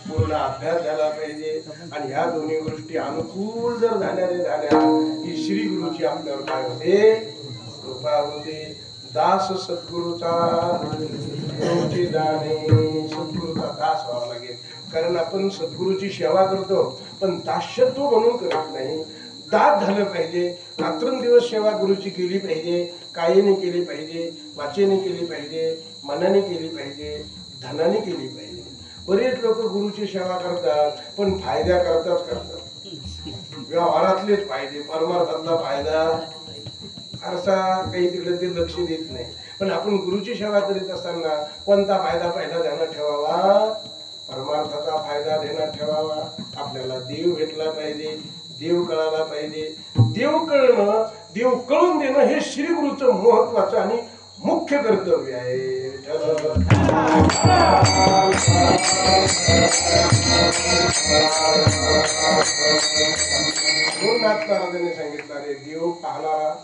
A: पूर्ण अभ्यास झाला पाहिजे. आणि ह्या दोन्ही गोष्टी अनुकूल जर झाल्या की श्री गुरुची आपल्यावर काय होते? कृपा होते. दास सद्गुरूचा जाणे. सद्गुरूचा दास व्हावा लागेल. कारण आपण सद्गुरूची सेवा करतो पण दास्यत्व म्हणून करत नाही. दास झालं पाहिजे. रात्रंदिवस सेवा गुरुची केली पाहिजे. कायेने केली पाहिजे, वाचेने केली पाहिजे, मनाने केली पाहिजे, धनाने केली पाहिजे. बरेच लोक गुरुची सेवा करतात पण फायद्या करतात. व्यवहारातलेच फायदे, परमार्थातला फायदा असा काही तिकडे ते लक्ष देत नाही. पण आपण गुरुची सेवा करीत असताना कोणता फायदा पहिला ध्यानात ठेवावा? परमार्थाचा फायदा ध्यानात ठेवावा. आपल्याला देव भेटला पाहिजे, देव कळाला पाहिजे. देव कळणं, देव कळून देणं हे श्री गुरुचं महत्वाचं आणि मुख्य कर्तव्य आहे. नाथ महाराजांनी सांगितलं, रे देव पाहणारा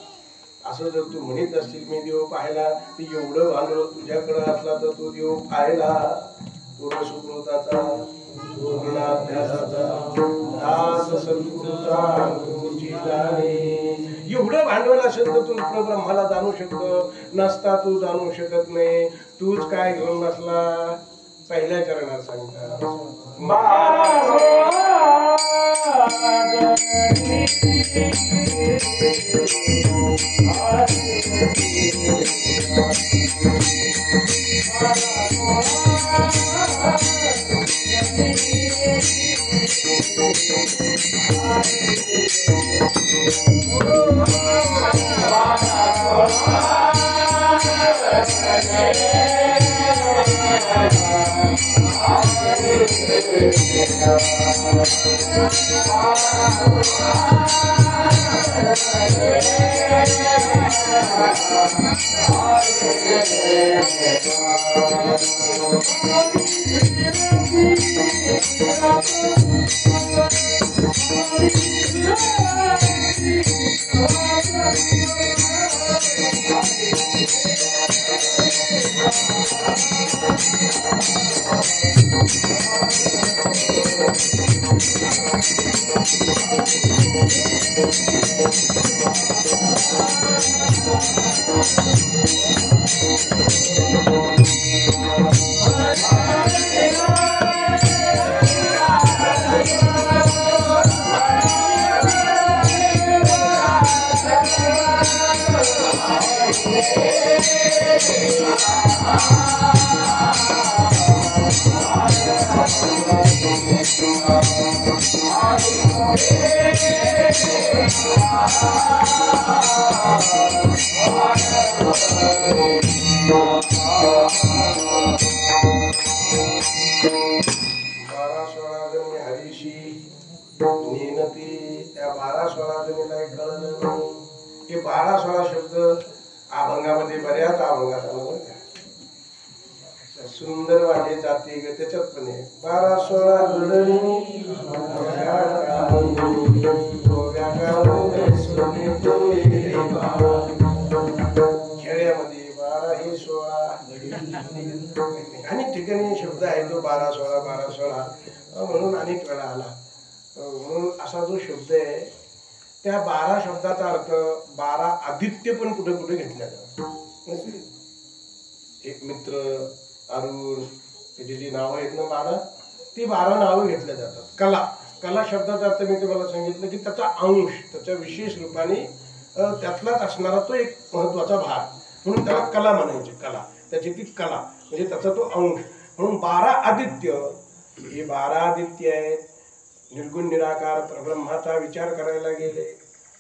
A: असं जर तू म्हणत असतील मी देव पाहिला, तर एवढं भांडवल तुझ्याकडे असला तर तो देव पाहिला. पूर्ण सुकृताचा पूर्णाभ्यासाचा दास सद्गुरूचा अनुभूती जाणे. एवढं भांडवल असेल तर तू ब्रह्माला जाणू शकतो, नसता तू जाणू शकत नाही. तूच काय घेऊन बसला. पहिल्या चरणात सांगता अभंगामध्ये बऱ्याच अभंगात सुंदर वाटे जाते ग त्याच्यात पण आहे 12-16 गडणी खेड्यामध्ये 12 हे 16 अनेक ठिकाणी शब्द आहे तो 12-16 म्हणून अनेक वेळा आला. म्हणून असा जो शब्द आहे त्या 12 शब्दाचा अर्थ 12 आदित्य पण कुठे कुठे घेतल्या जातात. एक मित्र अरुण त्याची जी नावं आहेत ना 12 ती 12 नावं घेतल्या जातात. कला कला शब्दाचा अर्थ मी तुम्हाला सांगितलं की त्याचा अंश त्याच्या विशेष रूपाने त्यातलाच असणारा तो एक महत्वाचा भाग म्हणून त्याला कला म्हणायची. कला त्याची ती कला म्हणजे त्याचा तो अंश म्हणून 12 आदित्य हे 12 आदित्य आहेत. निर्गुण निराकार परब्रह्माचा विचार करायला गेले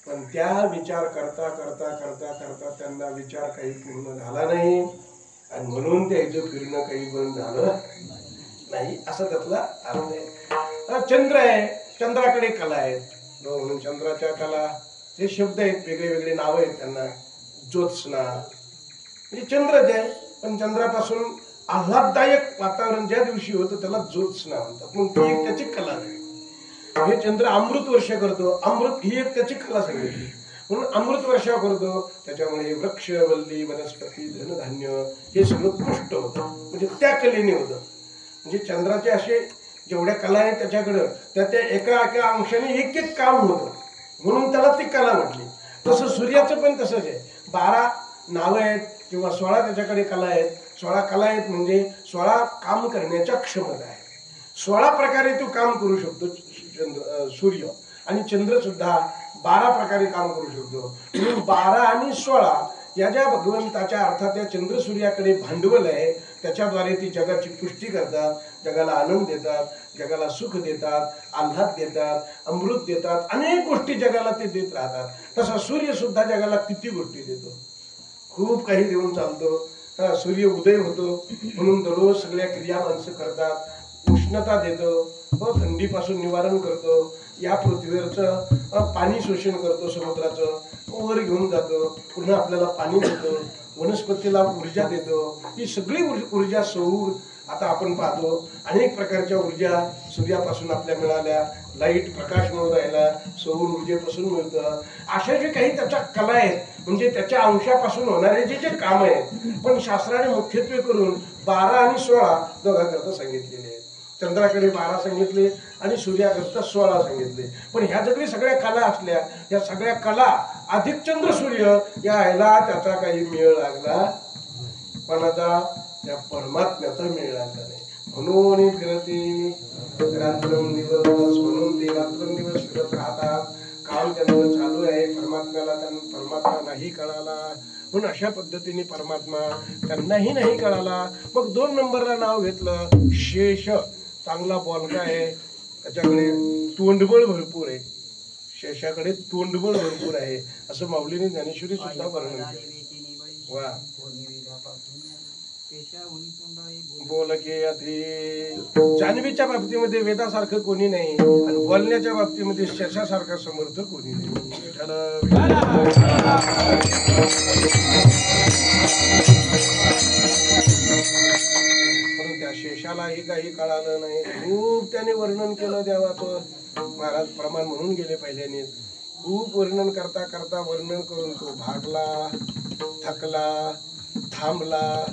A: पण त्या विचार करता करता करता करता त्यांना विचार काही पूर्ण झाला नाही आणि म्हणून त्याचं फिरणं काही बंद झालं नाही असं त्यातला अर्थ आहे. चंद्र आहे चंद्राकडे कला आहेत म्हणून चंद्राच्या कला हे शब्द आहेत वेगळे वेगळे नाव आहेत त्यांना. ज्योत्स्ना म्हणजे चंद्रच आहे पण चंद्रापासून आल्हाददायक वातावरण ज्या दिवशी होतं त्याला ज्योत्स्ना म्हणतात. मग ती एक त्याची कला आहे. हे चंद्र अमृत वर्ष करतो अमृत ही एक त्याची कला सांगितली म्हणून अमृत वर्षा करतो. त्याच्यामुळे वृक्ष वल्ली वनस्पती धनधान्य हे सगळं पुष्ट होतं म्हणजे त्या कलेने होतं. म्हणजे चंद्राचे असे जेवढ्या कला आहेत त्याच्याकडं त्या एका एका अंशाने एक एक काम होतं म्हणून त्याला ती कला म्हटली. तसं सूर्याचं पण तसंच आहे. 12 नावं आहेत किंवा 16 त्याच्याकडे कला आहेत. 16 कला आहेत म्हणजे 16 काम करण्याच्या क्षमता आहे. 16 प्रकारे तो काम करू शकतो सूर्य आणि चंद्र सुद्धा 12 प्रकारे काम करू शकतो. म्हणून 12 आणि 16 या ज्या भगवंताच्या अर्थात या चंद्र सूर्याकडे भांडवल आहे त्याच्याद्वारे ती जगाची पुष्टी करतात, जगाला आनंद देतात, जगाला सुख देतात, आल्हाद देतात, अमृत देतात, अनेक गोष्टी जगाला ते देत राहतात. तसा सूर्य सुद्धा जगाला किती गोष्टी देतो, खूप काही देऊन चालतो. सूर्य उदय होतो म्हणून दररोज सगळ्या क्रिया माणसं करतात. उष्णता देतो, थंडीपासून निवारण करतो, या पृथ्वीवरचं पाणी शोषण करतो, समुद्राचं वर घेऊन जातो, पुन्हा आपल्याला पाणी देतो, वनस्पतीला ऊर्जा देतो. ही सगळी ऊर्जा सौर आता आपण पाहतो अनेक प्रकारच्या ऊर्जा सूर्यापासून आपल्या मिळाल्या. लाईट प्रकाश मिळून राहिला सौर ऊर्जेपासून मिळतं. अशा जे काही त्याच्या कला आहेत म्हणजे त्याच्या अंशापासून होणारे जे जे काम आहेत पण शास्त्राने मुख्यत्वे करून 12 आणि 16 दोघांकरता सांगितलेले आहेत. चंद्राकडे 12 सांगितले आणि सूर्याकरता 16 सांगितले. पण ह्या जरी सगळ्या कला असल्या, या सगळ्या कला अधिक चंद्र सूर्य यायला त्याचा काही मेळ लागला. कोणाचा? त्या परमात्म्याचा मेळ लागला नाही. म्हणून फिरते रात्रंदिवस, म्हणून ते रात्रंदिवस फिरत राहतात. काम त्यांचं चालू आहे. परमात्मा नाही कळाला. म्हणून अशा पद्धतीने परमात्मा त्यांनाही नाही कळाला. मग 2 नंबरला नाव घेतलं शेष. चांगला बोलका आहे, त्याच्याकडे तोंडबळ भरपूर आहे. शेषाकडे तोंडबळ भरपूर आहे असं माऊलीने ज्ञानेश्वरी सुद्धा वर्णन केलं. वा बोलके अति. जान्हवीच्या बाबतीमध्ये वेदासारखं कोणी नाही आणि बोलण्याच्या बाबतीमध्ये शेषासारखा समर्थ कोणी नाही. म्हणून त्या शेषालाही काही कळालं नाही. खूप त्याने वर्णन केलं देवाचं. महाराज प्रमाण म्हणून गेले पहिल्याने. खूप वर्णन करता करता वर्णन करून तो भागला, थकला, थांबला.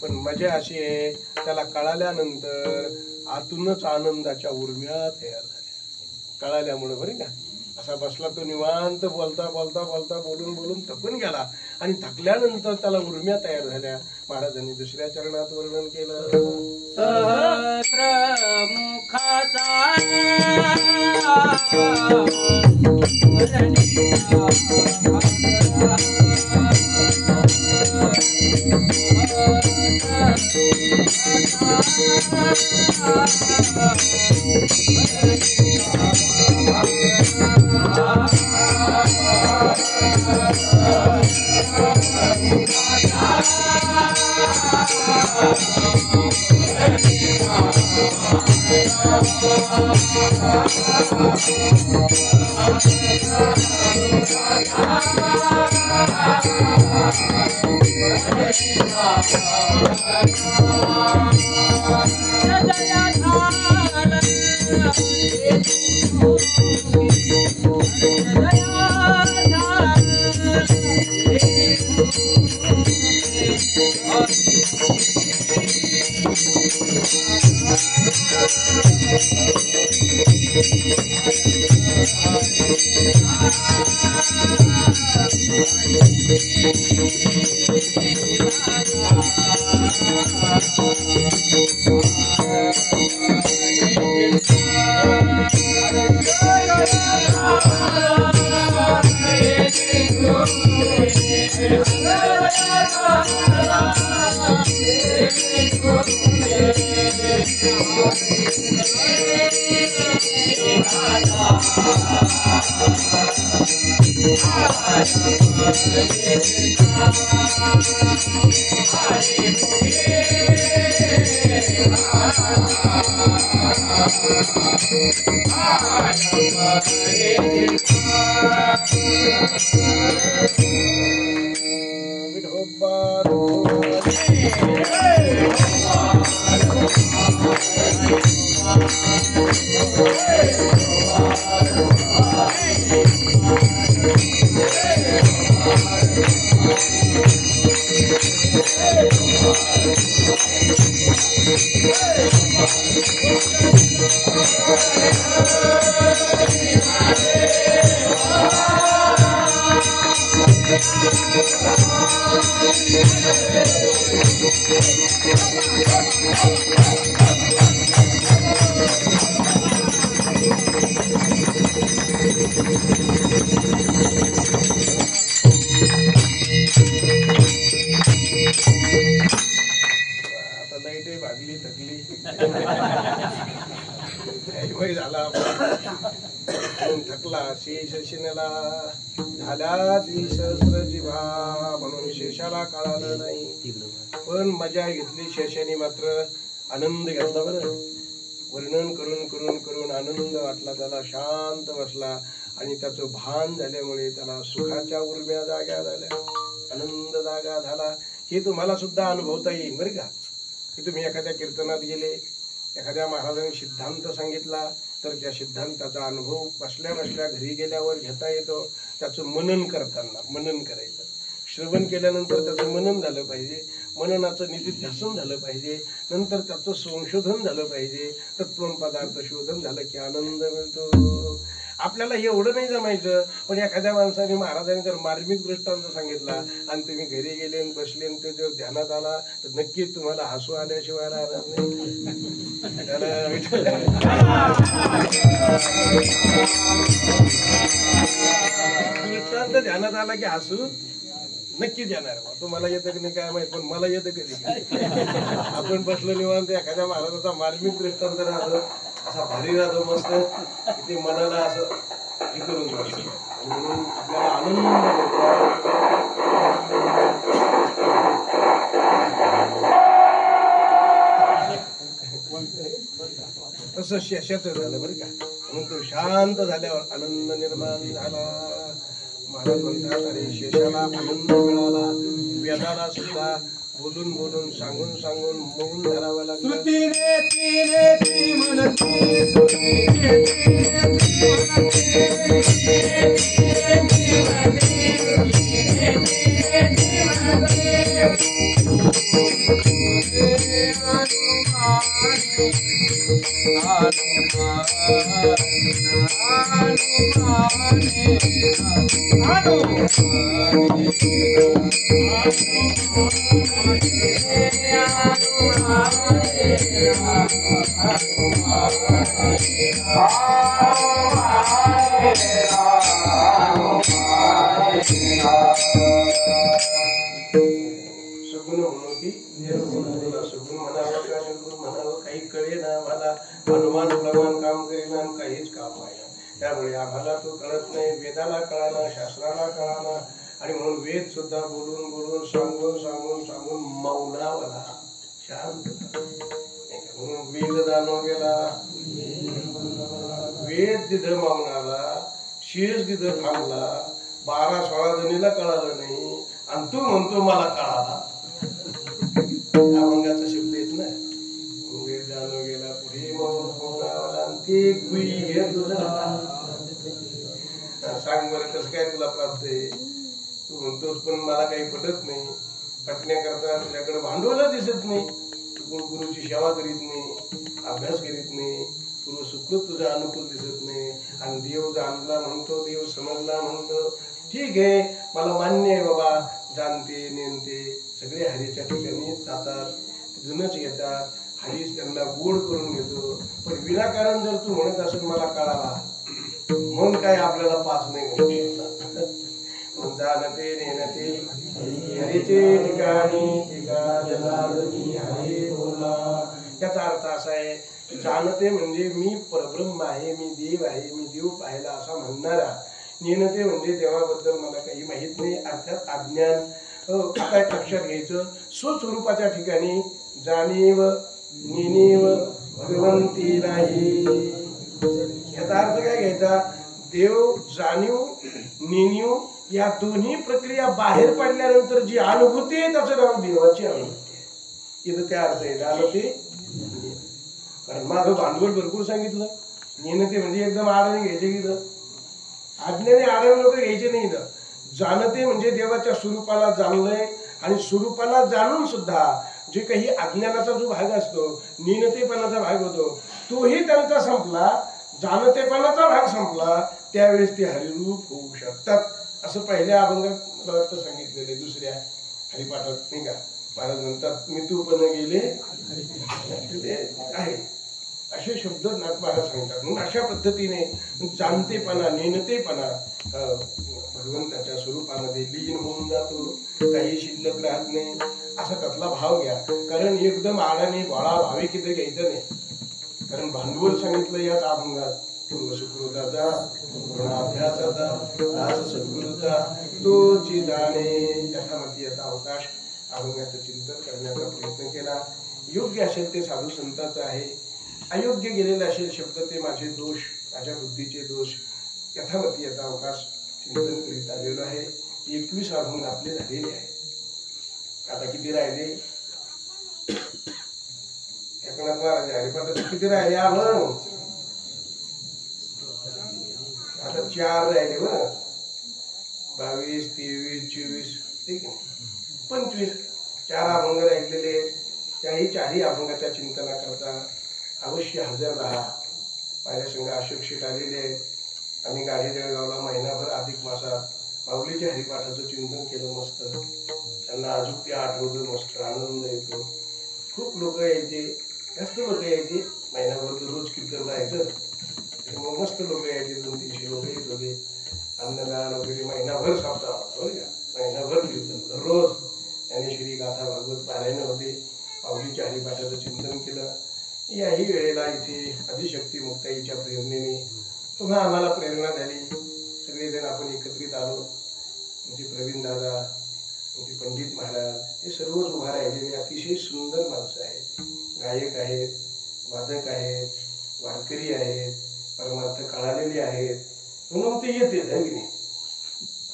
A: पण मजा अशी आहे, त्याला कळाल्यानंतर आतूनच आनंदाच्या उर्म्या तयार झाल्या. कळाल्यामुळे बरं का. असा बसला तो निवांत बोलता बोलता बोलता बोलून बोलून थकून गेला आणि थकल्यानंतर त्याला उर्म्या तयार झाल्या. महाराजांनी दुसऱ्या चरणात वर्णन केलं.
B: सहस्र मुखाचा
A: झाल्या द्विसहस्र जिव्हा. म्हणून शेषाला कळालं नाही. पण मजा घेतली शेषाने मात्र आनंद घेतला. बरं वर्णन करून करून करून आनंद वाटला त्याला. शांत बसला आणि त्याचं भान झाल्यामुळे त्याला सुखाच्या उर्म्या जाग्या झाल्या, आनंद जागा झाला. हे तुम्हाला सुद्धा अनुभवता येईल बरं का. की तुम्ही एखाद्या कीर्तनात गेले, एखाद्या महाराजांनी सिद्धांत सांगितला तर त्या सिद्धांताचा अनुभव बसल्या बसल्या घरी गेल्यावर घेता येतो. त्याचं मनन करताना मनन करायचं. श्रवण केल्यानंतर त्याचं मनन झालं पाहिजे. मननाचं निधिध्यासन झालं पाहिजे, नंतर त्याचं संशोधन झालं पाहिजे, तत्त्वं पदार्थ शोधन झालं की आनंद मिळतो. आपल्याला एवढं नाही जमायचं, पण एखाद्या माणसाने महाराजांनी जर मार्मिक दृष्टांत सांगितला आणि तुम्ही घरी गेले आणि बसले आणि ते जर ध्यानात आला तर नक्कीच तुम्हाला हसू आल्याशिवाय राहणार नाही. दृष्टांत ध्यानात आला की हसू नक्कीच येणार. तुम्हाला येतं की नाही काय माहित, पण मला येतं कधी. आपण बसलो निवांत एखाद्या महाराजाचा मार्मिक दृष्टांत राहतो, असा भारी राहतो मस्त, ते मनाला असं हे करून जातो म्हणून आपल्याला आनंद तसं शेषाचं झालं बरं का. म्हणून तो शांत झाल्यावर आनंद निर्माण झाला. महाराज म्हणतात अरे शेषाला आनंद मिळाला, वेदाला सुद्धा बोलून बोलून सांगून सांगून मौन धरावं लागलं. सगुण होती सगुण म्हणावं का निर्गुण म्हणावं काही कळे ना मला. अनुमान प्रमाण काम करेना आणि काहीच काम आहे. त्यामुळे आम्हाला तो कळत नाही. वेदाला कळाला, शास्त्राला कळाला, आणि म्हणून वेद सुद्धा बोलून बोलून सांगून सांगून सांगून मौनावला, शांत. म्हणून वेद दानो गेला, वेद तिथं मौनाला, शेष तिथं थांबला. 12-16 जणीला कळालं नाही आणि तू म्हणतो मला कळाला. अभंगाचा शब्द येत ना, वेद दानो गेला पुढे मौन मौनावला आणि ते कुई हे तुझा. सांग बरं कसं काय तुला प्राप्त आहे. तू म्हणतोस पण मला काही पटत नाही. पटण्याकरता तुझ्याकडे भांडवल दिसत नाही. तू गुरुची सेवा करीत नाही, अभ्यास करीत नाही, पूर्व सुकृत तुझा अनुकूल दिसत नाही. आणि देव जाणला म्हणतो, देव समजला म्हणतो. ठीक आहे, मला मान्य आहे बाबा, जाणते नेमते सगळे हरीच्या ठिकाणी जातात, जुनच येतात, हरीच त्यांना गोड करून घेतो. पण विनाकारण जर तू म्हणत असेल मला कळाला, मग काय आपल्याला पाच नाही म्हणू शकतात. जाणते नेनते हरीचे ठिकाणी हरी बोला. याचा अर्थ असा आहे, जाणते म्हणजे मी परब्रह्म आहे, मी देव आहे, मी देव पाहिला असा म्हणणारा. नेनते म्हणजे देवाबद्दल मला काही माहित नाही, अर्थात अज्ञान. आता एक लक्षात घ्यायचं, स्वस्वरूपाच्या ठिकाणी जाणीव नेणीव भगवंती नाही. याचा अर्थ काय घ्यायचा, देव जाणीव नेणीव या दोन्ही प्रक्रिया बाहेर पडल्यानंतर जी अनुभूती आहे त्याचं नाव देवाची अनुभूती आहे. इथं काय अर्थ आहे, जाणते. कारण माझं भांडवल भरपूर सांगितलं. नेणते म्हणजे एकदम आडाने घ्यायचे की आज्ञाने आडाने लोक घ्यायचे नाही. जाणते म्हणजे देवाच्या स्वरूपाला जाणलंय, आणि स्वरूपाला जाणून सुद्धा जे काही अज्ञानाचा जो भाग असतो, नीनतेपणाचा भाग होतो, तोही त्यांचा संपला. जाणतेपणाचा भाग संपला, त्यावेळेस ते हरिरूप होऊ शकतात. असं पहिल्या अभंगात मला वाटतं सांगितलेले, दुसऱ्या हरिपाठात नाही का. महाराज म्हणतात मी तू पण गेले आहे, असे शब्द नाथ महाराज सांगतात. म्हणून अशा पद्धतीने जाणतेपणा नेणतेपणा भगवंताच्या स्वरूपामध्ये लीन होऊन जातो, काही शिल्लक राहत नाही, असा त्यातला भाव घ्या. कारण एकदम आडाने बाळा भावे किती घ्यायचं नाही. कारण भांडवल सांगितलं याच अभंगात, पूर्व सुकृताचा अभ्यासाचा दास सद्गुरूचा तोची जाणे. यथामती यथा अवकाश अभंगाचं चिंतन करण्याचा प्रयत्न केला. योग्य असेल ते साधू संतांचं आहे, अयोग्य गेलेले असेल शब्द ते माझे दोष, माझ्या बुद्धीचे दोष. यथामती यथा अवकाश चिंतन करीत आलेलो आहे. 21 अभंग आपले झालेले आहे. आता किती राहिले, एकनाथ महाराज हरिपाठात किती राहिले अभंग? आता 4 राहिले बरं. 22, 23, 24, ठीक आहे, 25. 4 अभंग राहिलेले, त्याही 4ही अभंगाच्या चिंतनाकरता अवश्य हजर राहा. माझ्या संघ अशोक शेठ आलेले आहेत. आम्ही गाडी जळगावला महिनाभर अधिक मासात माऊलीच्या हरिपाठाचं चिंतन केलं मस्त. त्यांना अजून ते आठवलं, मस्त आनंद येतो. खूप लोक यायचे, जास्त लोक यायचे. महिनाभर रोज कीर्तन राहायचं, त्यामुळे मस्त लोक यायचे. 200-300 लोक येत होते. अन्नदान वगैरे महिनाभर सापडा, महिनाभर कीर्तन रोज. ज्ञानेश्वरी गाथा भागवत पारायण होते. माऊलीच्या हरिपाठाचं चिंतन केलं. याही वेळेला इथे आदिशक्ती मुक्ताईच्या प्रेरणेने पुन्हा आम्हाला प्रेरणा झाली. सगळेजण आपण एकत्रित आलो. म्हणजे प्रवीण दादा, म्हणजे पंडित महाराज, हे सर्वच उभा राहिलेले अतिशय सुंदर माणसं आहेत. गायक आहेत, वादक आहेत, वारकरी आहेत, परमार्थ कळालेले आहेत म्हणून ते येते.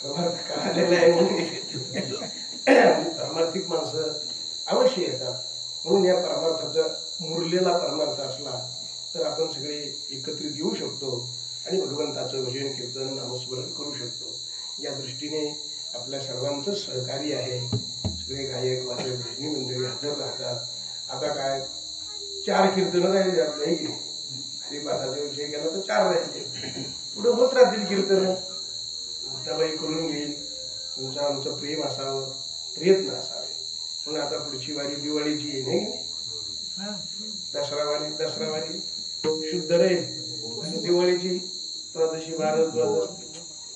A: परमार्थ कळालेला आहे म्हणून परमार्थिक माणसं अवश्य येतात. म्हणून या परमार्थाचा मुरलेला परमार्थ असला तर आपण सगळे एकत्रित येऊ शकतो आणि भगवंताचं भजन कीर्तन नामस्मरण करू शकतो. या दृष्टीने आपल्या सर्वांचं सहकार्य आहे. सगळे गायक वादक भजनी मंडळी हजर राहतात. आता काय 4 कीर्तन राहिले आपल्या, आहे की नाही? हरिपाठाचा विषय केला तर 4 राहिले, पुढे होत राहतील कीर्तन. मुक्ताबाई करून घेईल. तुमचं आमचं प्रेम असावं, प्रयत्न असावे. म्हणून आता पुढची वारी दिवाळीची येईल, आहे की नाही? दसरा वारी शुद्ध राहील. आणि दिवाळीची द्वादशी, 12 द्वादश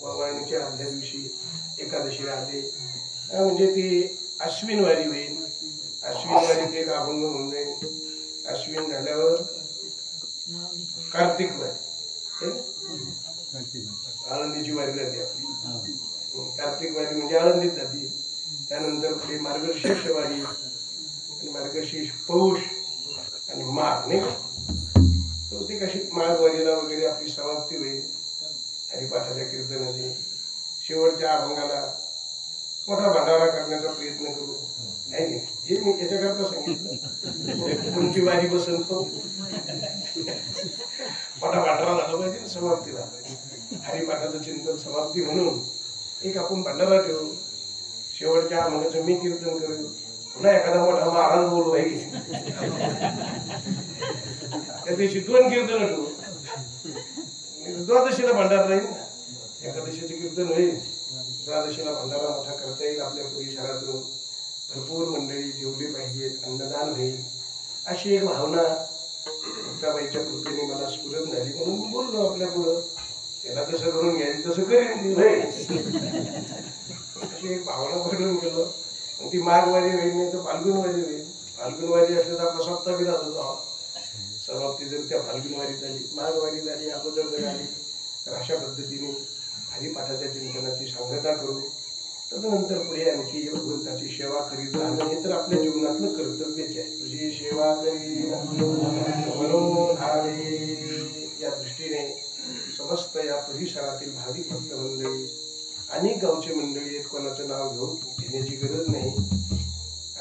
A: वाणीच्या आदल्या दिवशी एकादशी राहते. म्हणजे ती अश्विन वारी होईल. अश्विन वारीत एक अभंग होऊन जाईल. अश्विन झाल्यावर कार्तिक वारी, आळंदीची वारी जाते आपली. कार्तिक वारी म्हणजे आळंदीत जाते. त्यानंतर पुढे मार्गशीर्ष वारी, आणि मार्गशीर्ष पौष आणि माघ, नाही का? ती कशी माघ वारीला वगैरे आपली समाप्ती होईल हरिपाठाच्या कीर्तनाची. शेवटच्या अभंगाला मोठा भंडारा करण्याचा प्रयत्न करू, नाही की? हे मी याच्याकरता सांगितलं. कोणती वारी बसन तो मोठा भंडारा झाला पाहिजे, समाप्तीला हरिपाठाचं चिंतन समाप्ती म्हणून एक आपण भंडारा ठेवू. शेवटच्या अभंगाचं मी कीर्तन करू, पुन्हा एखादा मोठा महाराज बोलू, आहे की? त्या दिवशी 2 कीर्तन ठेवू. द्वादशीला भंडारा राहील ना, एकादशीचे कीर्तन होईल, द्वादशीला भंडारा मोठा करता येईल. आपल्या परिसरातून भरपूर मंडळी जेवली पाहिजेत, अन्नदान होईल, अशी एक भावना मुक्ताबाईच्या कृपेने मला स्फुरण झाली. म्हणून बोललो आपल्या पुढं, त्याला कसं करून घ्यायचं तसं करेन, अशी एक भावना पडून गेलो. ती माघवारी होईल, नाही तर फाल्गुनवारी होईल. फाल्गुनवारी असले तर आपला सप्ताह बी राहत होता. समाप्ती जर त्या फाल्गुनवारी झाली, माघवारी झाली, अगोदर जर आली, तर अशा पद्धतीने हरिपाठाच्या चिंतनाची सांगता करू. तदनंतर पुढे आणखी भगवंताची सेवा करीत राहणं हे तर आपल्या जीवनातलं कर्तव्यच आहे. तुझी सेवा करी म्हणून या दृष्टीने समस्त या परिसरातील भाविक भक्त मंडळी, अनेक गावचे मंडळी आहेत, कोणाचं नाव घेण्याची गरज नाही.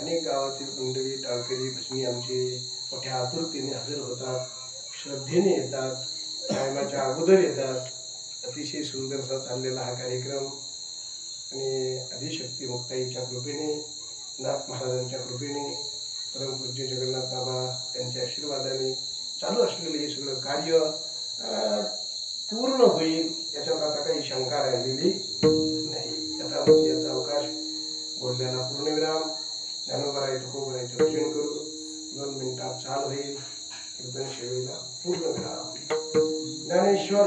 A: अनेक गावातील मंडळी, टाळकरी, भजनी आमचे मोठ्या आतुरतेने हजर होतात, श्रद्धेने येतात, टायमाच्या अगोदर येतात. अतिशय सुंदरसा चाललेला हा कार्यक्रम आणि आदिशक्ती मुक्ताईच्या कृपेने, नाथ महाराजांच्या कृपेने, परमपूज्य जगन्नाथ बाबा त्यांच्या आशीर्वादाने चालू असलेलं हे सगळं कार्य पूर्ण होईल याच्यात आता काही शंका राहिलेली नाही. याचा अवकाश बोलण्याला पूर्णविराम. ज्ञानोबराय तुकोबरायचे रचन करू. 2 मिनिटात चाल होईल. कीर्तन सेवेला पूर्णविराम. ज्ञानेश्वर